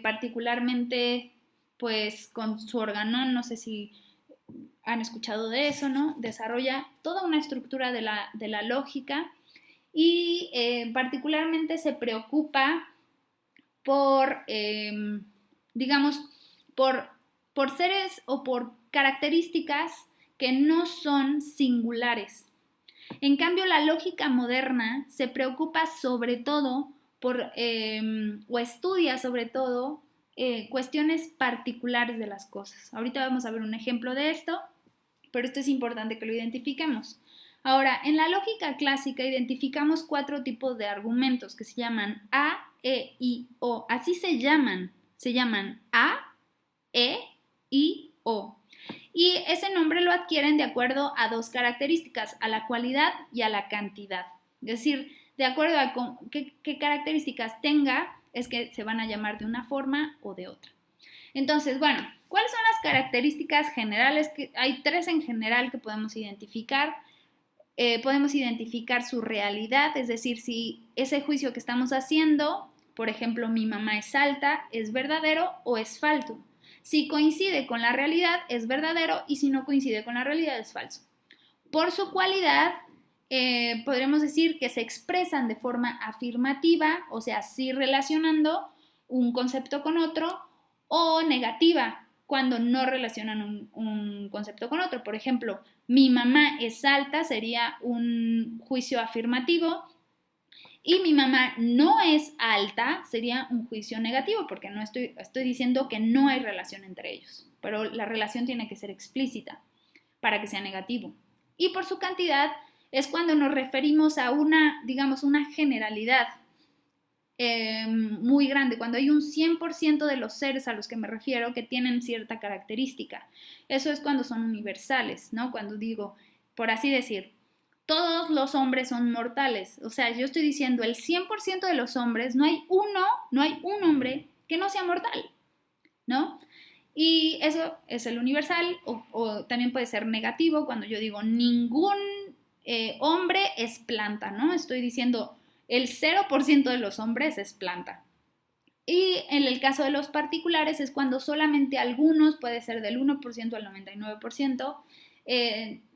particularmente pues con su organón, no sé si han escuchado de eso, ¿no? Desarrolla toda una estructura de la lógica y particularmente se preocupa por, digamos, por seres o por características que no son singulares. En cambio, la lógica moderna se preocupa sobre todo o estudia sobre todo cuestiones particulares de las cosas. Ahorita vamos a ver un ejemplo de esto, pero esto es importante que lo identifiquemos. Ahora, en la lógica clásica identificamos 4 tipos de argumentos que se llaman A, E, I, O. Así se llaman A, E, I, O. Y ese nombre lo adquieren de acuerdo a 2 características, a la cualidad y a la cantidad. Es decir, de acuerdo a qué características tenga, es que se van a llamar de una forma o de otra. Entonces, bueno, ¿cuáles son las características generales? Hay 3 en general que podemos identificar. Podemos identificar su realidad, es decir, si ese juicio que estamos haciendo, por ejemplo, mi mamá es alta, ¿es verdadero o es falso? Si coincide con la realidad, es verdadero, y si no coincide con la realidad, es falso. Por su cualidad, podremos decir que se expresan de forma afirmativa, o sea, sí relacionando un concepto con otro, o negativa, cuando no relacionan un concepto con otro. Por ejemplo, mi mamá es alta sería un juicio afirmativo, y mi mamá no es alta sería un juicio negativo, porque no estoy diciendo que no hay relación entre ellos, pero la relación tiene que ser explícita para que sea negativo. Y por su cantidad es cuando nos referimos a digamos, una generalidad muy grande, cuando hay un 100% de los seres a los que me refiero que tienen cierta característica. Eso es cuando son universales, ¿no? Cuando digo, por así decir, todos los hombres son mortales. O sea, yo estoy diciendo el 100% de los hombres, no hay un hombre que no sea mortal, ¿no? Y eso es el universal, o también puede ser negativo cuando yo digo ningún hombre es planta, ¿no? Estoy diciendo el 0% de los hombres es planta. Y en el caso de los particulares es cuando solamente algunos, puede ser del 1% al 99%,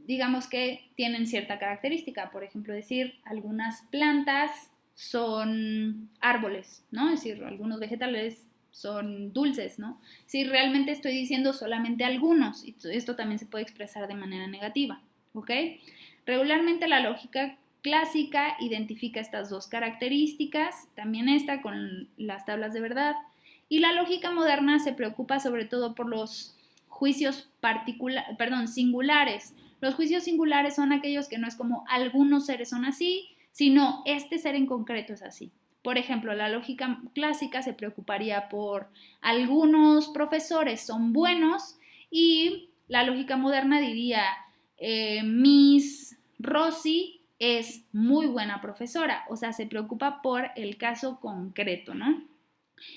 digamos que tienen cierta característica. Por ejemplo, decir algunas plantas son árboles, ¿no? Es decir, algunos vegetales son dulces, ¿no? Si realmente estoy diciendo solamente algunos, y esto también se puede expresar de manera negativa, ¿ok? Regularmente la lógica clásica identifica estas 2 características, también esta con las tablas de verdad, y la lógica moderna se preocupa sobre todo por los juicios singulares. Los juicios singulares son aquellos que no es como algunos seres son así, sino este ser en concreto es así. Por ejemplo, la lógica clásica se preocuparía por algunos profesores son buenos, y la lógica moderna diría Miss Rosy es muy buena profesora, o sea, se preocupa por el caso concreto, ¿no?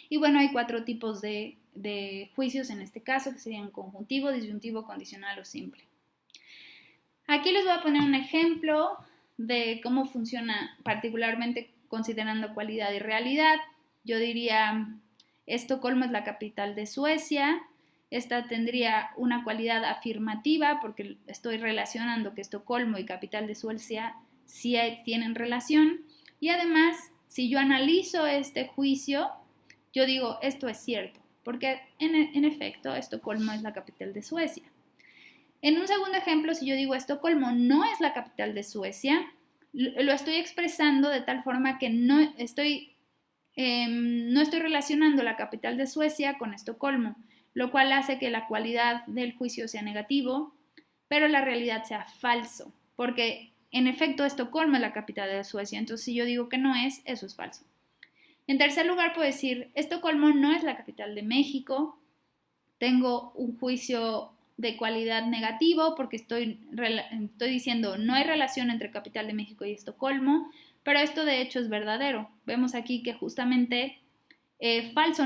Y bueno, hay 4 tipos de juicios en este caso, que serían conjuntivo, disyuntivo, condicional o simple. Aquí les voy a poner un ejemplo de cómo funciona particularmente considerando cualidad y realidad. Yo diría, Estocolmo es la capital de Suecia. Esta tendría una cualidad afirmativa porque estoy relacionando que Estocolmo y capital de Suecia sí tienen relación. Y además, si yo analizo este juicio, yo digo, esto es cierto, porque en efecto, Estocolmo es la capital de Suecia. En un segundo ejemplo, si yo digo Estocolmo no es la capital de Suecia, lo estoy expresando de tal forma que no estoy relacionando la capital de Suecia con Estocolmo, lo cual hace que la cualidad del juicio sea negativo, pero la realidad sea falso, porque en efecto Estocolmo es la capital de Suecia, entonces si yo digo que no es, eso es falso. En tercer lugar, puedo decir, Estocolmo no es la capital de México, tengo un juicio de cualidad negativo porque estoy diciendo no hay relación entre capital de México y Estocolmo, pero esto de hecho es verdadero. Vemos aquí que justamente falso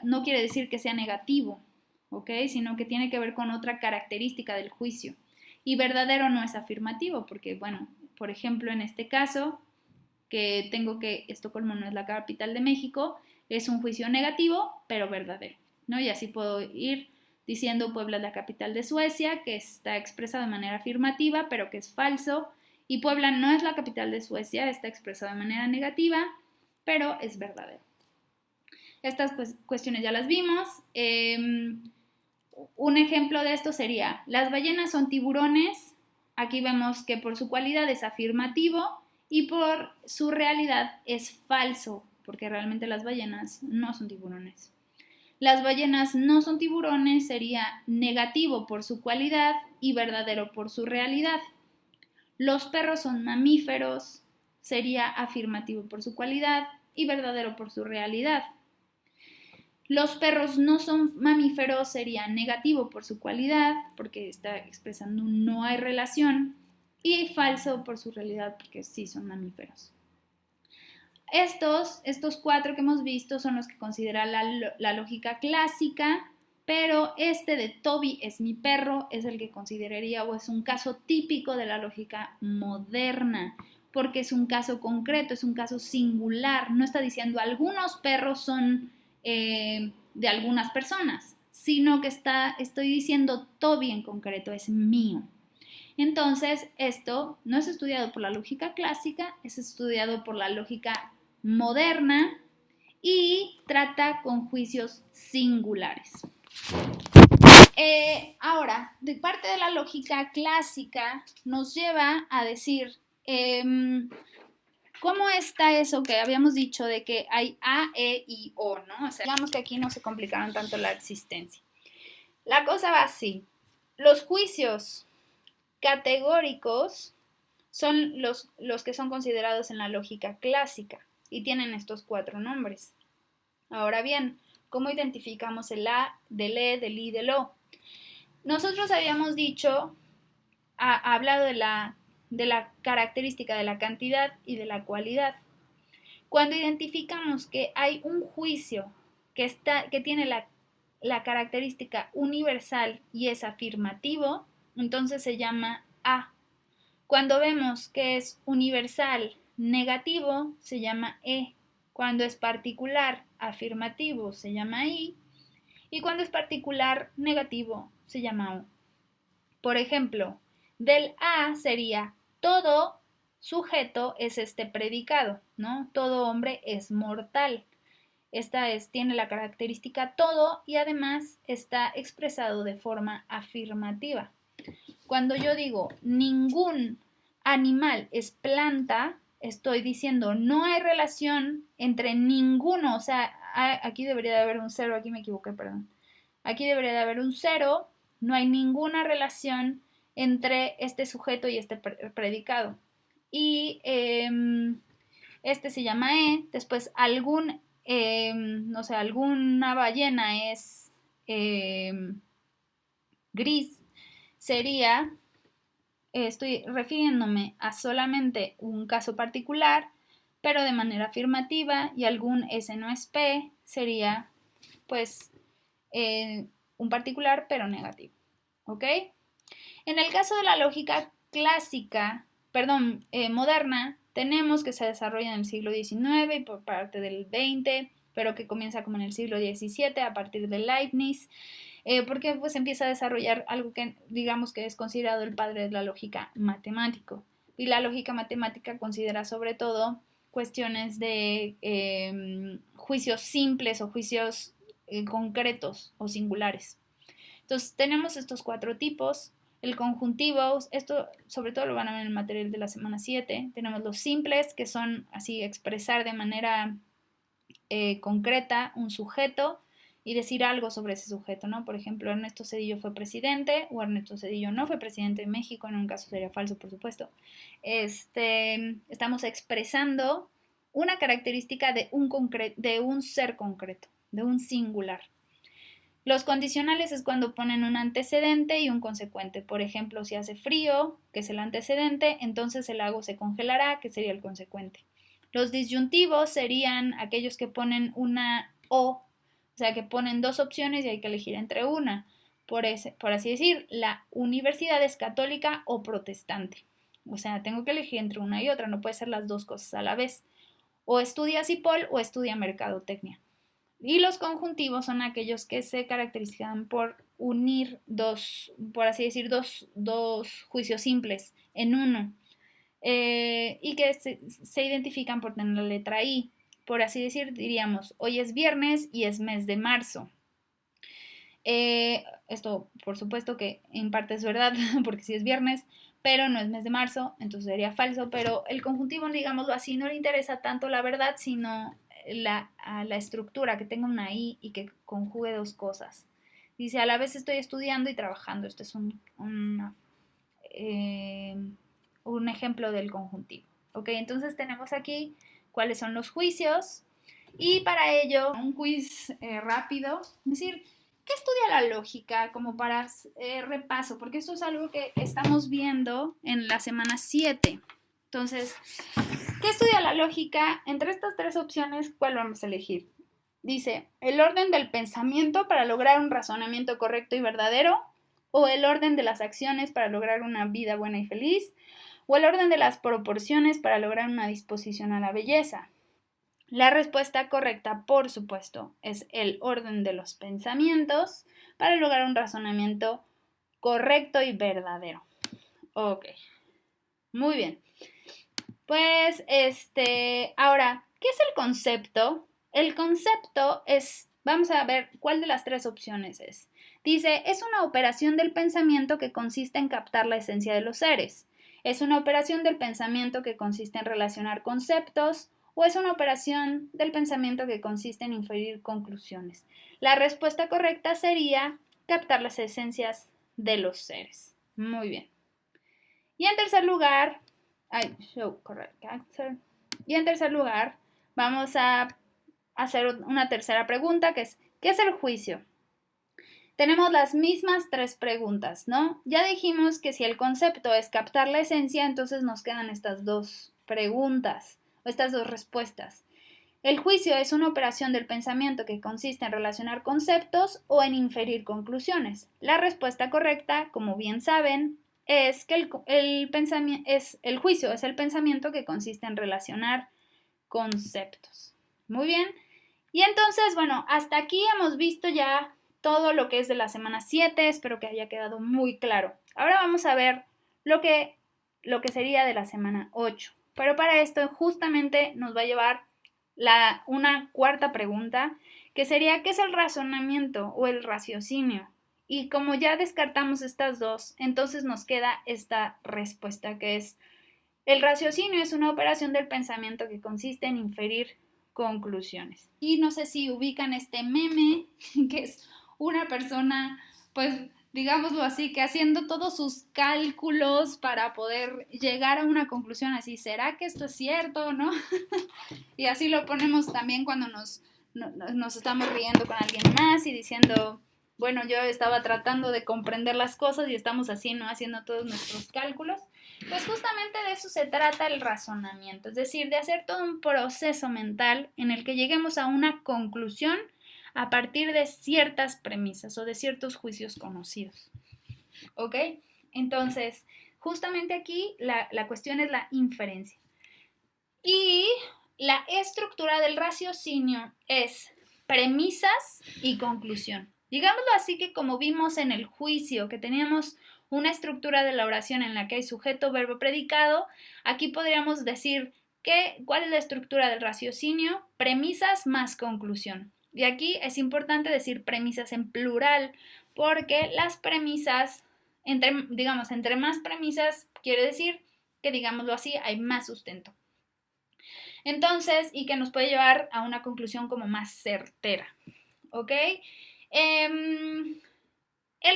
no quiere decir que sea negativo, ¿ok? Sino que tiene que ver con otra característica del juicio. Y verdadero no es afirmativo porque, bueno, por ejemplo, en este caso, que tengo que Estocolmo no es la capital de México, es un juicio negativo, pero verdadero, ¿no? Y así puedo ir diciendo Puebla es la capital de Suecia, que está expresado de manera afirmativa, pero que es falso, y Puebla no es la capital de Suecia, está expresado de manera negativa, pero es verdadero. Estas cuestiones ya las vimos. Un ejemplo de esto sería, las ballenas son tiburones. Aquí vemos que por su cualidad es afirmativo y por su realidad es falso, porque realmente las ballenas no son tiburones. Las ballenas no son tiburones sería negativo por su cualidad y verdadero por su realidad. Los perros son mamíferos sería afirmativo por su cualidad y verdadero por su realidad. Los perros no son mamíferos sería negativo por su cualidad, porque está expresando un no hay relación, y falso por su realidad, porque sí son mamíferos. Estos 4 que hemos visto son los que considera la lógica clásica, pero este de Toby es mi perro es el que consideraría o es un caso típico de la lógica moderna, porque es un caso concreto, es un caso singular, no está diciendo algunos perros son de algunas personas, sino que estoy diciendo Toby en concreto, es mío. Entonces, esto no es estudiado por la lógica clásica, es estudiado por la lógica moderna y trata con juicios singulares. Ahora, de parte de la lógica clásica nos lleva a decir ¿cómo está eso que habíamos dicho de que hay A, E y O, ¿no? O sea, digamos que aquí no se complicaron tanto la existencia. La cosa va así. Los juicios categóricos son los que son considerados en la lógica clásica y tienen estos 4 nombres. Ahora bien, ¿cómo identificamos el A del E, del I, del O? Nosotros habíamos dicho, hablado de la característica de la cantidad y de la cualidad. Cuando identificamos que hay un juicio que tiene la característica universal y es afirmativo, entonces se llama A. Cuando vemos que es universal negativo, se llama E. Cuando es particular afirmativo, se llama I. Y cuando es particular negativo, se llama O. Por ejemplo, del A sería todo sujeto es este predicado, ¿no? Todo hombre es mortal. Tiene la característica todo y además está expresado de forma afirmativa. Cuando yo digo ningún animal es planta, estoy diciendo no hay relación entre ninguno, o sea, aquí debería de haber un 0, aquí me equivoqué, perdón. Aquí debería de haber un 0, no hay ninguna relación entre este sujeto y este predicado. Y este se llama E, después alguna ballena es gris, sería estoy refiriéndome a solamente un caso particular, pero de manera afirmativa, y algún S no es P sería pues un particular pero negativo. ¿Ok? En el caso de la lógica clásica, moderna, tenemos que se desarrolla en el siglo XIX y por parte del XX, pero que comienza como en el siglo XVII a partir de Leibniz, porque pues empieza a desarrollar algo que digamos que es considerado el padre de la lógica matemático. Y la lógica matemática considera sobre todo cuestiones de juicios simples o juicios concretos o singulares. Entonces tenemos estos 4 tipos. El conjuntivo, esto sobre todo lo van a ver en el material de la semana 7. Tenemos los simples, que son así expresar de manera concreta un sujeto y decir algo sobre ese sujeto, ¿no? Por ejemplo, Ernesto Zedillo fue presidente o Ernesto Zedillo no fue presidente de México, en un caso sería falso, por supuesto. Estamos expresando una característica de un ser concreto, de un singular. Los condicionales es cuando ponen un antecedente y un consecuente. Por ejemplo, si hace frío, que es el antecedente, entonces el lago se congelará, que sería el consecuente. Los disyuntivos serían aquellos que ponen una o sea, que ponen 2 opciones y hay que elegir entre una. Por así decir, la universidad es católica o protestante. O sea, tengo que elegir entre una y otra, no puede ser las 2 cosas a la vez. O estudia CIPOL o estudia mercadotecnia. Y los conjuntivos son aquellos que se caracterizan por unir por así decir, dos juicios simples en uno. Y que se identifican por tener la letra I. Por así decir, diríamos, hoy es viernes y es mes de marzo. Esto, por supuesto que en parte es verdad, porque sí es viernes, pero no es mes de marzo, entonces sería falso. Pero el conjuntivo, digámoslo así, no le interesa tanto la verdad, sino la estructura, que tenga una I y que conjugue 2 cosas. Dice, a la vez estoy estudiando y trabajando. Esto es un ejemplo del conjuntivo. Ok, entonces tenemos aquí cuáles son los juicios y para ello un quiz rápido, es decir, ¿qué estudia la lógica? Como para repaso, porque esto es algo que estamos viendo en la semana 7. Entonces, ¿qué estudia la lógica? Entre estas 3 opciones, ¿cuál vamos a elegir? Dice, el orden del pensamiento para lograr un razonamiento correcto y verdadero, o el orden de las acciones para lograr una vida buena y feliz, o el orden de las proporciones para lograr una disposición a la belleza. La respuesta correcta, por supuesto, es el orden de los pensamientos para lograr un razonamiento correcto y verdadero. Ok, muy bien. Pues, ahora, ¿qué es el concepto? El concepto es, vamos a ver cuál de las 3 opciones es. Dice, es una operación del pensamiento que consiste en captar la esencia de los seres. Es una operación del pensamiento que consiste en relacionar conceptos o es una operación del pensamiento que consiste en inferir conclusiones. La respuesta correcta sería captar las esencias de los seres. Muy bien. Y en tercer lugar, Y en tercer lugar, vamos a hacer una tercera pregunta que es, ¿qué es el juicio? Tenemos las mismas 3 preguntas, ¿no? Ya dijimos que si el concepto es captar la esencia, entonces nos quedan estas 2 preguntas, o estas 2 respuestas. El juicio es una operación del pensamiento que consiste en relacionar conceptos o en inferir conclusiones. La respuesta correcta, como bien saben, es que el juicio es el pensamiento que consiste en relacionar conceptos. Muy bien. Y entonces, bueno, hasta aquí hemos visto ya todo lo que es de la semana 7. Espero que haya quedado muy claro. Ahora vamos a ver lo que sería de la semana 8. Pero para esto justamente nos va a llevar una cuarta pregunta, que sería, ¿qué es el razonamiento o el raciocinio? Y como ya descartamos estas 2, entonces nos queda esta respuesta, que es, el raciocinio es una operación del pensamiento que consiste en inferir conclusiones. Y no sé si ubican este meme, que es una persona, pues digámoslo así, que haciendo todos sus cálculos para poder llegar a una conclusión así, ¿será que esto es cierto o no? Y así lo ponemos también cuando nos estamos riendo con alguien más y diciendo, bueno, yo estaba tratando de comprender las cosas y estamos así, ¿no? Haciendo todos nuestros cálculos. Pues justamente de eso se trata el razonamiento, es decir, de hacer todo un proceso mental en el que lleguemos a una conclusión a partir de ciertas premisas o de ciertos juicios conocidos. ¿Ok? Entonces, justamente aquí la cuestión es la inferencia. Y la estructura del raciocinio es premisas y conclusión. Digámoslo así, que como vimos en el juicio que teníamos una estructura de la oración en la que hay sujeto, verbo, predicado, aquí podríamos decir ¿cuál es la estructura del raciocinio? Premisas más conclusión. Y aquí es importante decir premisas en plural, porque las premisas, entre más premisas, quiere decir que, digámoslo así, hay más sustento. Entonces, y que nos puede llevar a una conclusión como más certera, ¿ok? El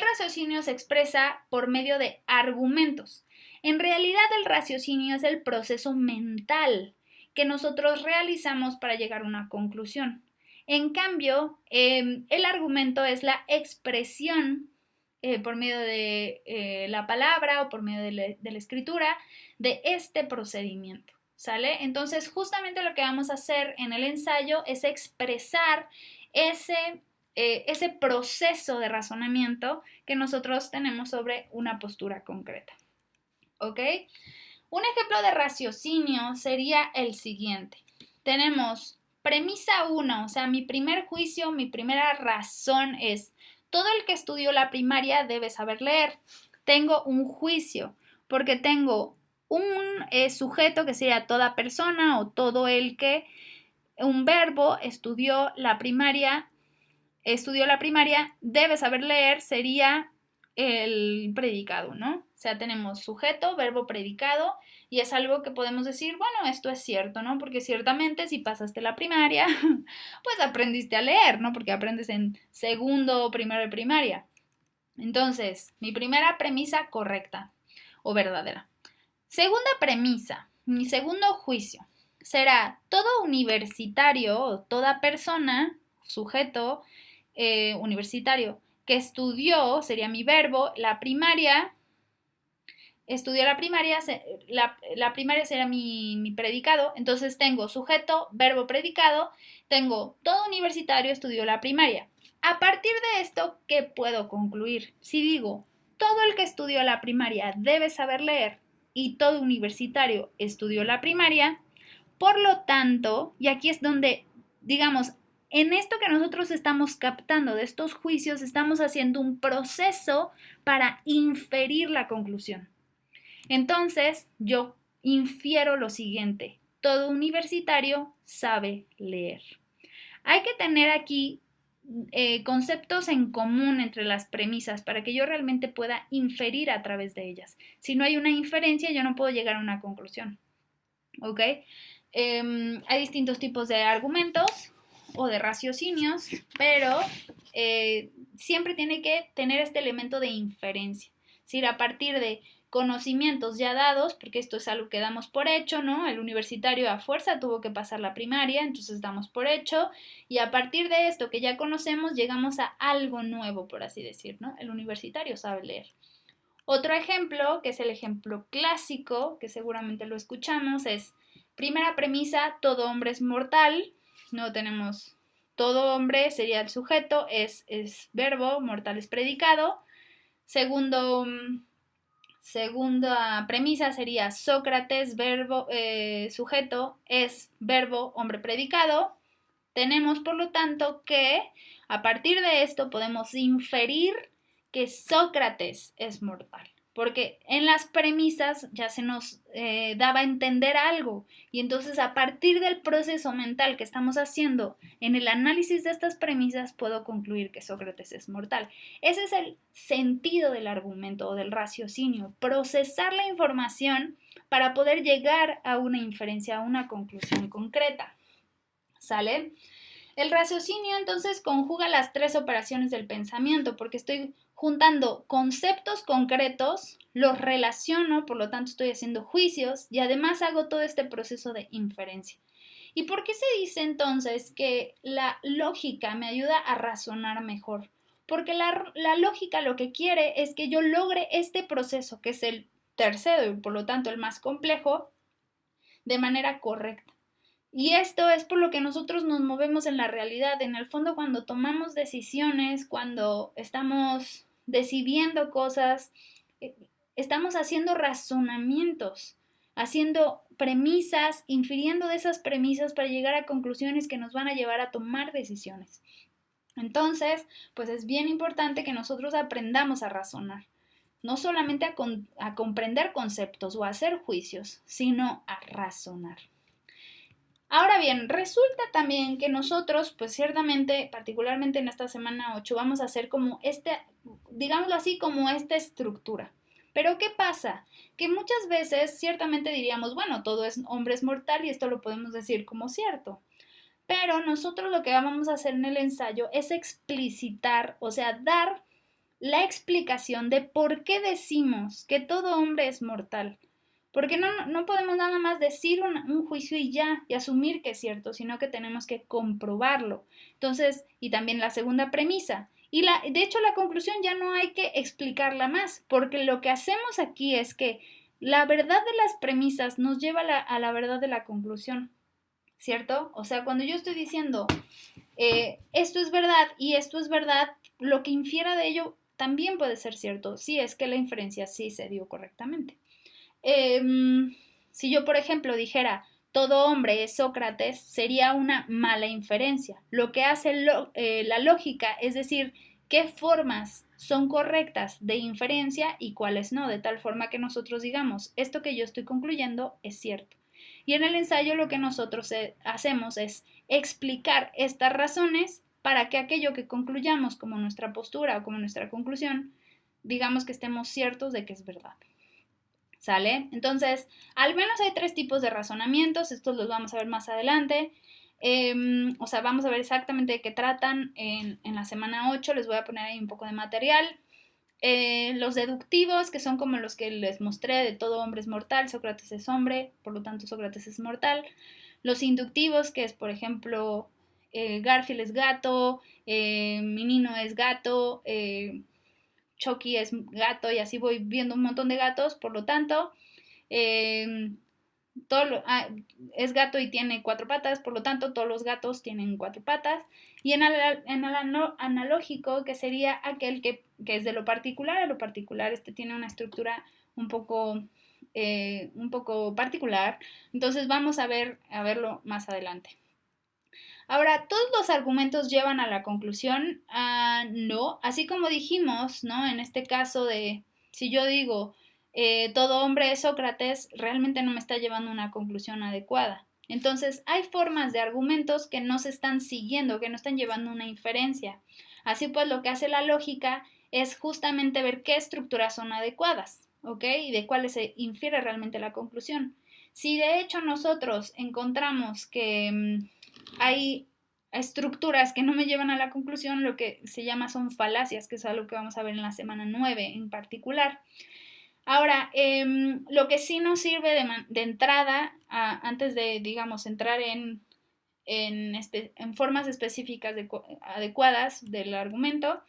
raciocinio se expresa por medio de argumentos. En realidad, el raciocinio es el proceso mental que nosotros realizamos para llegar a una conclusión. En cambio, el argumento es la expresión por medio de la palabra o por medio de la escritura de este procedimiento. ¿Sale? Entonces, justamente lo que vamos a hacer en el ensayo es expresar ese proceso de razonamiento que nosotros tenemos sobre una postura concreta. ¿Ok? Un ejemplo de raciocinio sería el siguiente. Tenemos premisa 1, o sea, mi primer juicio, mi primera razón es: todo el que estudió la primaria debe saber leer. Tengo un juicio, porque tengo un sujeto que sería toda persona o todo el que, un verbo, estudió la primaria, debe saber leer, sería el predicado, ¿no? O sea, tenemos sujeto, verbo, predicado, y es algo que podemos decir, bueno, esto es cierto, ¿no? Porque ciertamente si pasaste la primaria, pues aprendiste a leer, ¿no? Porque aprendes en segundo o primero de primaria. Entonces, mi primera premisa correcta o verdadera. Segunda premisa, mi segundo juicio, será: todo universitario o toda persona, sujeto universitario, que estudió, sería mi verbo, la primaria, estudió la primaria, la primaria será mi predicado. Entonces tengo sujeto, verbo, predicado, tengo todo universitario estudió la primaria. A partir de esto, ¿qué puedo concluir? Si digo, todo el que estudió la primaria debe saber leer, y todo universitario estudió la primaria, por lo tanto, y aquí es donde, digamos, en esto que nosotros estamos captando de estos juicios, estamos haciendo un proceso para inferir la conclusión. Entonces, yo infiero lo siguiente: todo universitario sabe leer. Hay que tener aquí conceptos en común entre las premisas para que yo realmente pueda inferir a través de ellas. Si no hay una inferencia, yo no puedo llegar a una conclusión. ¿Ok? Hay distintos tipos de argumentos o de raciocinios, pero siempre tiene que tener este elemento de inferencia. Es decir, a partir de conocimientos ya dados, porque esto es algo que damos por hecho, ¿no? El universitario a fuerza tuvo que pasar la primaria, entonces damos por hecho, y a partir de esto que ya conocemos llegamos a algo nuevo, por así decir, ¿no? El universitario sabe leer. Otro ejemplo, que es el ejemplo clásico, que seguramente lo escuchamos, es: primera premisa, todo hombre es mortal. No tenemos todo hombre, sería el sujeto, es verbo, mortal es predicado. Segunda premisa sería Sócrates, verbo, sujeto, es verbo, hombre predicado. Tenemos, por lo tanto, que a partir de esto podemos inferir que Sócrates es mortal, porque en las premisas ya se nos daba a entender algo, y entonces a partir del proceso mental que estamos haciendo en el análisis de estas premisas puedo concluir que Sócrates es mortal. Ese es el sentido del argumento o del raciocinio: procesar la información para poder llegar a una inferencia, a una conclusión concreta. ¿Sale? El raciocinio entonces conjuga las tres operaciones del pensamiento, porque estoy juntando conceptos concretos, los relaciono, por lo tanto estoy haciendo juicios, y además hago todo este proceso de inferencia. ¿Y por qué se dice entonces que la lógica me ayuda a razonar mejor? porque la lógica lo que quiere es que yo logre este proceso, que es el tercero y por lo tanto el más complejo, de manera correcta. Y esto es por lo que nosotros nos movemos en la realidad. En el fondo, cuando tomamos decisiones, cuando estamos decidiendo cosas, estamos haciendo razonamientos, haciendo premisas, infiriendo de esas premisas para llegar a conclusiones que nos van a llevar a tomar decisiones. Entonces, pues es bien importante que nosotros aprendamos a razonar, no solamente a comprender conceptos o a hacer juicios, sino a razonar. Ahora bien, resulta también que nosotros, pues ciertamente, particularmente en esta semana 8, vamos a hacer como digámoslo así, como esta estructura. Pero ¿qué pasa? Que muchas veces ciertamente diríamos, bueno, todo hombre es mortal y esto lo podemos decir como cierto. Pero nosotros lo que vamos a hacer en el ensayo es explicitar, o sea, dar la explicación de por qué decimos que todo hombre es mortal. Porque no podemos nada más decir un juicio y ya, y asumir que es cierto, sino que tenemos que comprobarlo. Entonces, y también la segunda premisa. Y de hecho la conclusión ya no hay que explicarla más, porque lo que hacemos aquí es que la verdad de las premisas nos lleva a la verdad de la conclusión, ¿cierto? O sea, cuando yo estoy diciendo esto es verdad y esto es verdad, lo que infiera de ello también puede ser cierto, si es que la inferencia sí se dio correctamente. Si yo, por ejemplo, dijera todo hombre es Sócrates, sería una mala inferencia. Lo que hace la lógica es decir qué formas son correctas de inferencia y cuáles no, de tal forma que nosotros digamos, esto que yo estoy concluyendo es cierto. Y en el ensayo lo que nosotros hacemos es explicar estas razones para que aquello que concluyamos como nuestra postura o como nuestra conclusión, digamos que estemos ciertos de que es verdad. ¿Sale? Entonces, al menos hay 3 tipos de razonamientos, estos los vamos a ver más adelante. O sea, vamos a ver exactamente de qué tratan en la semana 8, les voy a poner ahí un poco de material. Los deductivos, que son como los que les mostré, de todo hombre es mortal, Sócrates es hombre, por lo tanto Sócrates es mortal. Los inductivos, que es, por ejemplo, Garfield es gato, Minino es gato, Chucky es gato y así voy viendo un montón de gatos, por lo tanto, es gato y tiene 4 patas, por lo tanto todos los gatos tienen 4 patas. Y en el analógico, que sería aquel que es de lo particular a lo particular, este tiene una estructura un poco particular, entonces vamos a verlo más adelante. Ahora, ¿todos los argumentos llevan a la conclusión? No, así como dijimos, ¿no? En este caso de, si yo digo, todo hombre es Sócrates, realmente no me está llevando a una conclusión adecuada. Entonces, hay formas de argumentos que no se están siguiendo, que no están llevando a una inferencia. Así pues, lo que hace la lógica es justamente ver qué estructuras son adecuadas, ¿ok? Y de cuáles se infiere realmente la conclusión. Si de hecho nosotros encontramos que hay estructuras que no me llevan a la conclusión, lo que se llama son falacias, que es algo que vamos a ver en la semana 9 en particular. Ahora, lo que sí nos sirve de entrada, antes de, digamos, entrar en formas específicas adecuadas del argumento,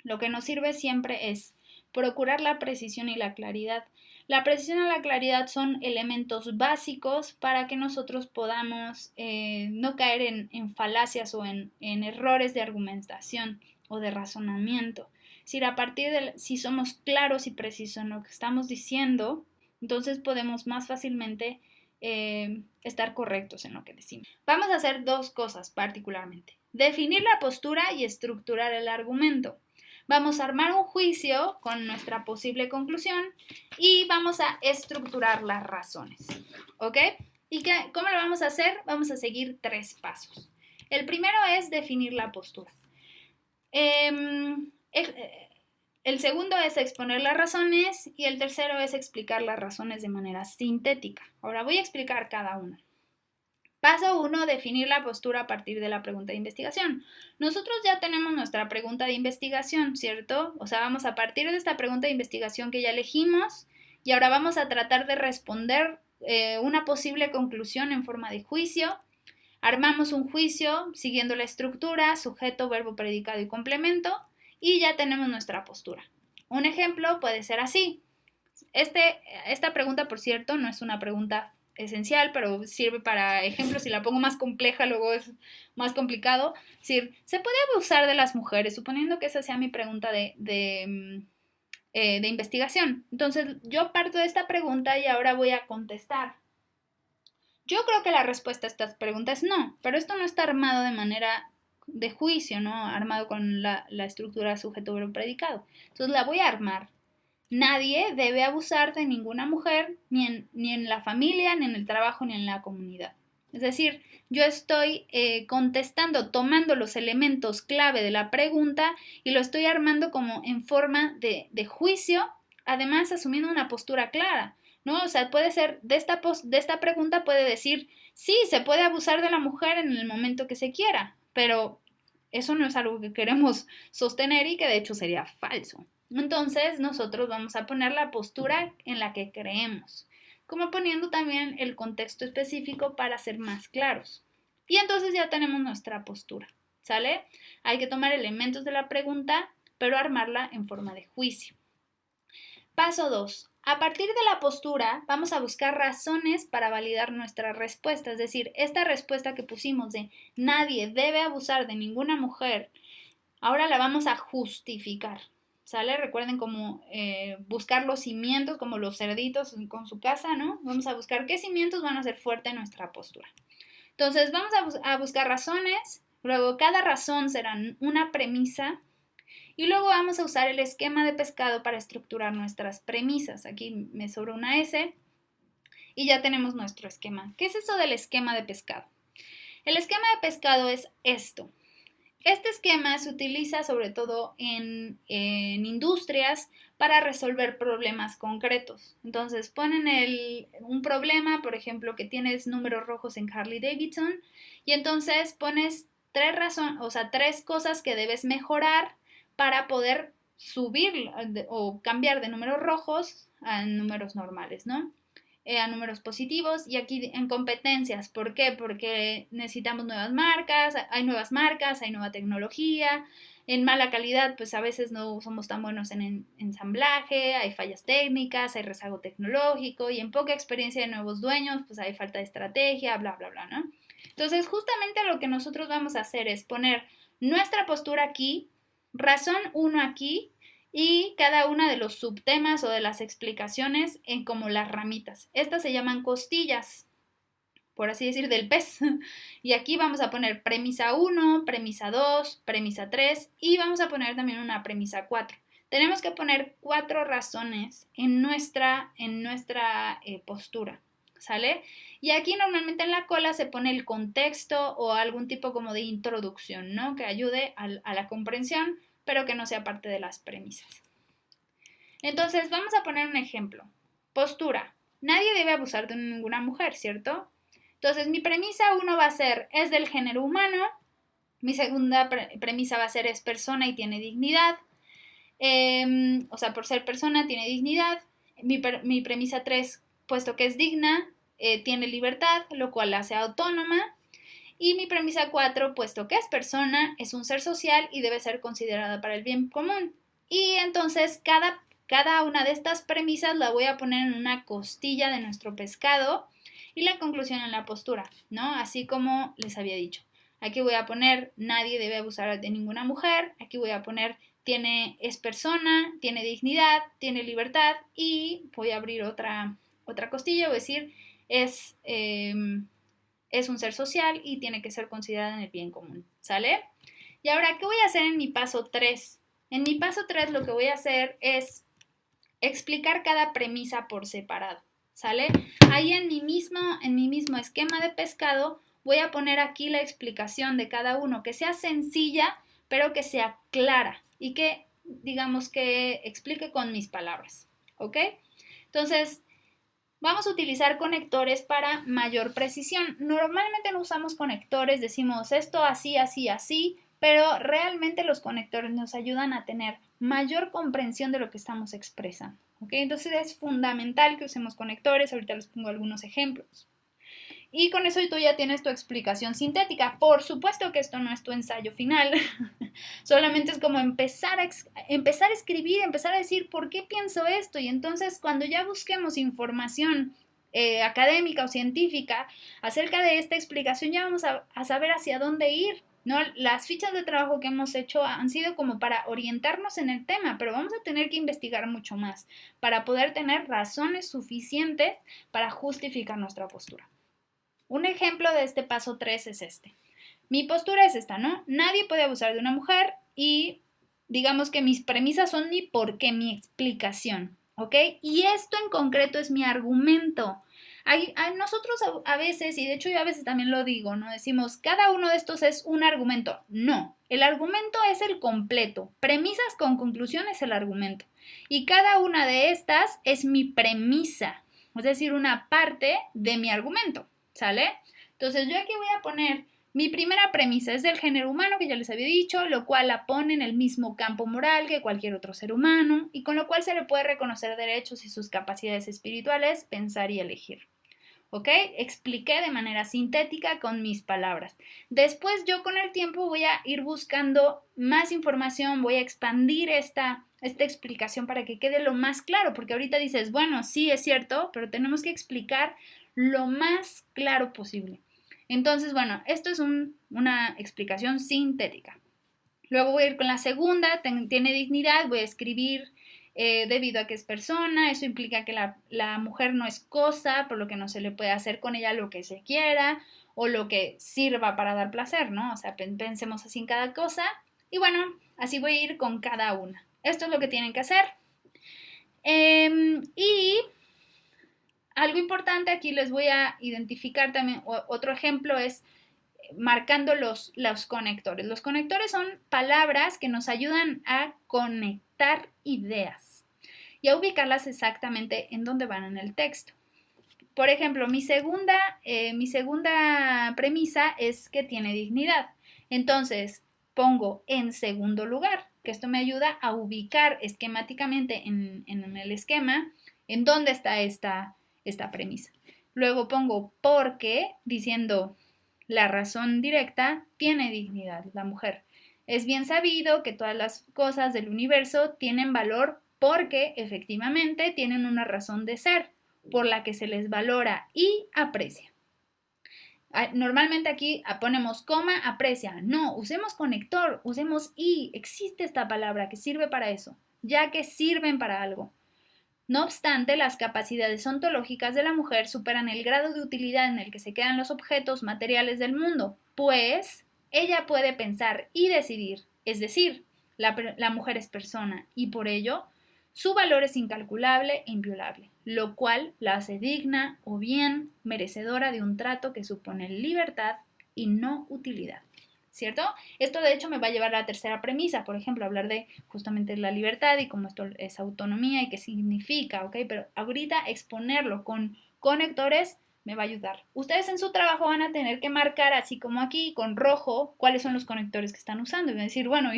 lo que nos sirve siempre es procurar la precisión y la claridad. La precisión y la claridad son elementos básicos para que nosotros podamos no caer en falacias o en errores de argumentación o de razonamiento. Si a partir si somos claros y precisos en lo que estamos diciendo, entonces podemos más fácilmente estar correctos en lo que decimos. Vamos a hacer 2 cosas particularmente: definir la postura y estructurar el argumento. Vamos a armar un juicio con nuestra posible conclusión y vamos a estructurar las razones, ¿ok? ¿Y cómo lo vamos a hacer? Vamos a seguir 3 pasos. El primero es definir la postura. El segundo es exponer las razones y el tercero es explicar las razones de manera sintética. Ahora voy a explicar cada una. Paso 1, definir la postura a partir de la pregunta de investigación. Nosotros ya tenemos nuestra pregunta de investigación, ¿cierto? O sea, vamos a partir de esta pregunta de investigación que ya elegimos y ahora vamos a tratar de responder una posible conclusión en forma de juicio. Armamos un juicio siguiendo la estructura, sujeto, verbo, predicado y complemento. y ya tenemos nuestra postura. Un ejemplo puede ser así. Esta pregunta, por cierto, no es una pregunta esencial, pero sirve para ejemplos. Si la pongo más compleja, luego es más complicado. Es decir, ¿se puede abusar de las mujeres? Suponiendo que esa sea mi pregunta de investigación. Entonces, yo parto de esta pregunta y ahora voy a contestar. Yo creo que la respuesta a estas preguntas es no, pero esto no está armado de manera de juicio, ¿no? Armado con la estructura sujeto-verbo-predicado. Entonces, la voy a armar. Nadie debe abusar de ninguna mujer, ni en la familia, ni en el trabajo, ni en la comunidad. Es decir, yo estoy contestando, tomando los elementos clave de la pregunta y lo estoy armando como en forma de juicio, además asumiendo una postura clara, ¿no? O sea, puede ser, de esta pregunta puede decir, sí, se puede abusar de la mujer en el momento que se quiera, pero eso no es algo que queremos sostener y que de hecho sería falso. Entonces nosotros vamos a poner la postura en la que creemos, como poniendo también el contexto específico para ser más claros. Y entonces ya tenemos nuestra postura, ¿sale? Hay que tomar elementos de la pregunta, pero armarla en forma de juicio. Paso 2. A partir de la postura vamos a buscar razones para validar nuestra respuesta, es decir, esta respuesta que pusimos de nadie debe abusar de ninguna mujer, ahora la vamos a justificar. ¿Sale? Recuerden como buscar los cimientos, como los cerditos con su casa, ¿no? Vamos a buscar qué cimientos van a hacer fuerte nuestra postura. Entonces, vamos a buscar razones, luego cada razón será una premisa, y luego vamos a usar el esquema de pescado para estructurar nuestras premisas. Aquí me sobra una S, y ya tenemos nuestro esquema. ¿Qué es eso del esquema de pescado? El esquema de pescado es esto. Este esquema se utiliza sobre todo en industrias para resolver problemas concretos. Entonces ponen un problema, por ejemplo, que tienes números rojos en Harley Davidson y entonces pones tres cosas que debes mejorar para poder subir o cambiar de números rojos a números normales, ¿no? A números positivos y aquí en competencias. ¿Por qué? Porque necesitamos nuevas marcas, hay nueva tecnología. En mala calidad, pues a veces no somos tan buenos en ensamblaje, hay fallas técnicas, hay rezago tecnológico y en poca experiencia de nuevos dueños, pues hay falta de estrategia, bla, bla, bla, ¿no? Entonces, justamente lo que nosotros vamos a hacer es poner nuestra postura aquí, razón 1 aquí, y cada una de los subtemas o de las explicaciones en como las ramitas. Estas se llaman costillas, por así decir, del pez. Y aquí vamos a poner premisa 1, premisa 2, premisa 3 y vamos a poner también una premisa 4. Tenemos que poner 4 razones en nuestra postura, ¿sale? Y aquí normalmente en la cola se pone el contexto o algún tipo como de introducción, ¿no? Que ayude a la comprensión, pero que no sea parte de las premisas. Entonces, vamos a poner un ejemplo. Postura. Nadie debe abusar de ninguna mujer, ¿cierto? Entonces, mi premisa 1 va a ser, es del género humano. Mi segunda premisa va a ser, es persona y tiene dignidad. O sea, por ser persona, tiene dignidad. Mi premisa 3, puesto que es digna, tiene libertad, lo cual la hace autónoma. Y mi premisa 4, puesto que es persona, es un ser social y debe ser considerada para el bien común. Y entonces cada una de estas premisas la voy a poner en una costilla de nuestro pescado y la conclusión en la postura, ¿no? Así como les había dicho. Aquí voy a poner nadie debe abusar de ninguna mujer. Aquí voy a poner es persona, tiene dignidad, tiene libertad y voy a abrir otra costilla, voy a decir es un ser social y tiene que ser considerada en el bien común, ¿sale? Y ahora, ¿qué voy a hacer en mi paso 3? En mi paso 3 lo que voy a hacer es explicar cada premisa por separado, ¿sale? Ahí en mi mismo esquema de pescado voy a poner aquí la explicación de cada uno, que sea sencilla, pero que sea clara y que, digamos, que explique con mis palabras, ¿ok? Entonces, vamos a utilizar conectores para mayor precisión. Normalmente no usamos conectores, decimos esto así, así, así, pero realmente los conectores nos ayudan a tener mayor comprensión de lo que estamos expresando. ¿Okay? Entonces es fundamental que usemos conectores, ahorita les pongo algunos ejemplos. Y con eso tú ya tienes tu explicación sintética. Por supuesto que esto no es tu ensayo final, solamente es como empezar a escribir, empezar a decir por qué pienso esto. Y entonces cuando ya busquemos información académica o científica acerca de esta explicación, ya vamos a saber hacia dónde ir, ¿no? Las fichas de trabajo que hemos hecho han sido como para orientarnos en el tema, pero vamos a tener que investigar mucho más para poder tener razones suficientes para justificar nuestra postura. Un ejemplo de este paso 3 es este. Mi postura es esta, ¿no? Nadie puede abusar de una mujer y digamos que mis premisas son mi por qué, mi explicación, ¿ok? Y esto en concreto es mi argumento. Nosotros a veces, y de hecho yo a veces también lo digo, ¿no? Decimos, cada uno de estos es un argumento. No, el argumento es el completo. Premisas con conclusión es el argumento. Y cada una de estas es mi premisa, es decir, una parte de mi argumento, ¿sale? Entonces yo aquí voy a poner, mi primera premisa es del género humano, que ya les había dicho, lo cual la pone en el mismo campo moral que cualquier otro ser humano, y con lo cual se le puede reconocer derechos y sus capacidades espirituales, pensar y elegir. ¿Ok? Expliqué de manera sintética con mis palabras. Después yo con el tiempo voy a ir buscando más información, voy a expandir esta explicación para que quede lo más claro, porque ahorita dices, bueno, sí es cierto, pero tenemos que explicar lo más claro posible. Entonces, bueno, esto es una explicación sintética. Luego voy a ir con la segunda, tiene dignidad, voy a escribir debido a que es persona, eso implica que la mujer no es cosa, por lo que no se le puede hacer con ella lo que se quiera o lo que sirva para dar placer, ¿no? O sea, pensemos así en cada cosa y bueno, así voy a ir con cada una. Esto es lo que tienen que hacer. Y algo importante aquí les voy a identificar también, otro ejemplo es marcando los conectores. Los conectores son palabras que nos ayudan a conectar ideas y a ubicarlas exactamente en donde van en el texto. Por ejemplo, mi segunda premisa es que tiene dignidad. Entonces, pongo en segundo lugar, que esto me ayuda a ubicar esquemáticamente en el esquema en dónde está esta premisa. Luego pongo porque, diciendo la razón directa, tiene dignidad la mujer. Es bien sabido que todas las cosas del universo tienen valor porque efectivamente tienen una razón de ser por la que se les valora y aprecia. Normalmente aquí ponemos coma, aprecia. No, usemos conector, usemos y. Existe esta palabra que sirve para eso, ya que sirven para algo. No obstante, las capacidades ontológicas de la mujer superan el grado de utilidad en el que se quedan los objetos materiales del mundo, pues ella puede pensar y decidir, es decir, la mujer es persona y por ello su valor es incalculable e inviolable, lo cual la hace digna o bien merecedora de un trato que supone libertad y no utilidad. ¿Cierto? Esto de hecho me va a llevar a la tercera premisa, por ejemplo, hablar de justamente la libertad y cómo esto es autonomía y qué significa, ¿ok? Pero ahorita exponerlo con conectores me va a ayudar. Ustedes en su trabajo van a tener que marcar así como aquí con rojo cuáles son los conectores que están usando y van a decir, bueno,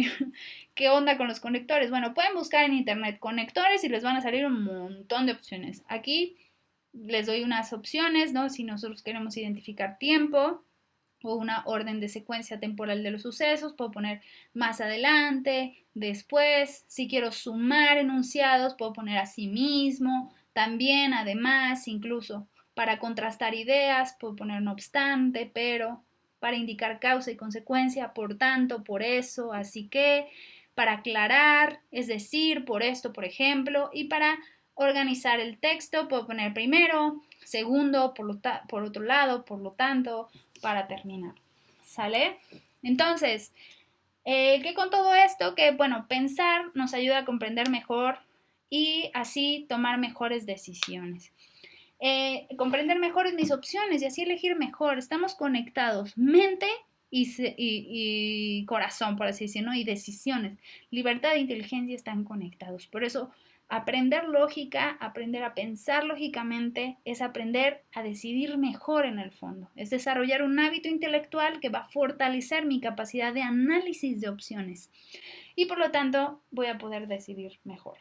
¿qué onda con los conectores? Bueno, pueden buscar en internet conectores y les van a salir un montón de opciones. Aquí les doy unas opciones, ¿no? Si nosotros queremos identificar tiempo o una orden de secuencia temporal de los sucesos, puedo poner más adelante, después, si quiero sumar enunciados, puedo poner asimismo, también, además, incluso para contrastar ideas, puedo poner no obstante, pero, para indicar causa y consecuencia, por tanto, por eso, así que, para aclarar, es decir, por esto, por ejemplo, y para organizar el texto, puedo poner primero, segundo, por otro lado, por lo tanto, para terminar. ¿Sale? Entonces, ¿qué con todo esto? Que, bueno, pensar nos ayuda a comprender mejor y así tomar mejores decisiones. Comprender mejor mis opciones y así elegir mejor. Estamos conectados, mente y corazón, por así decirlo, y decisiones. Libertad e inteligencia están conectados. Por eso, aprender lógica, aprender a pensar lógicamente, es aprender a decidir mejor en el fondo. Es desarrollar un hábito intelectual que va a fortalecer mi capacidad de análisis de opciones. Y por lo tanto, voy a poder decidir mejor.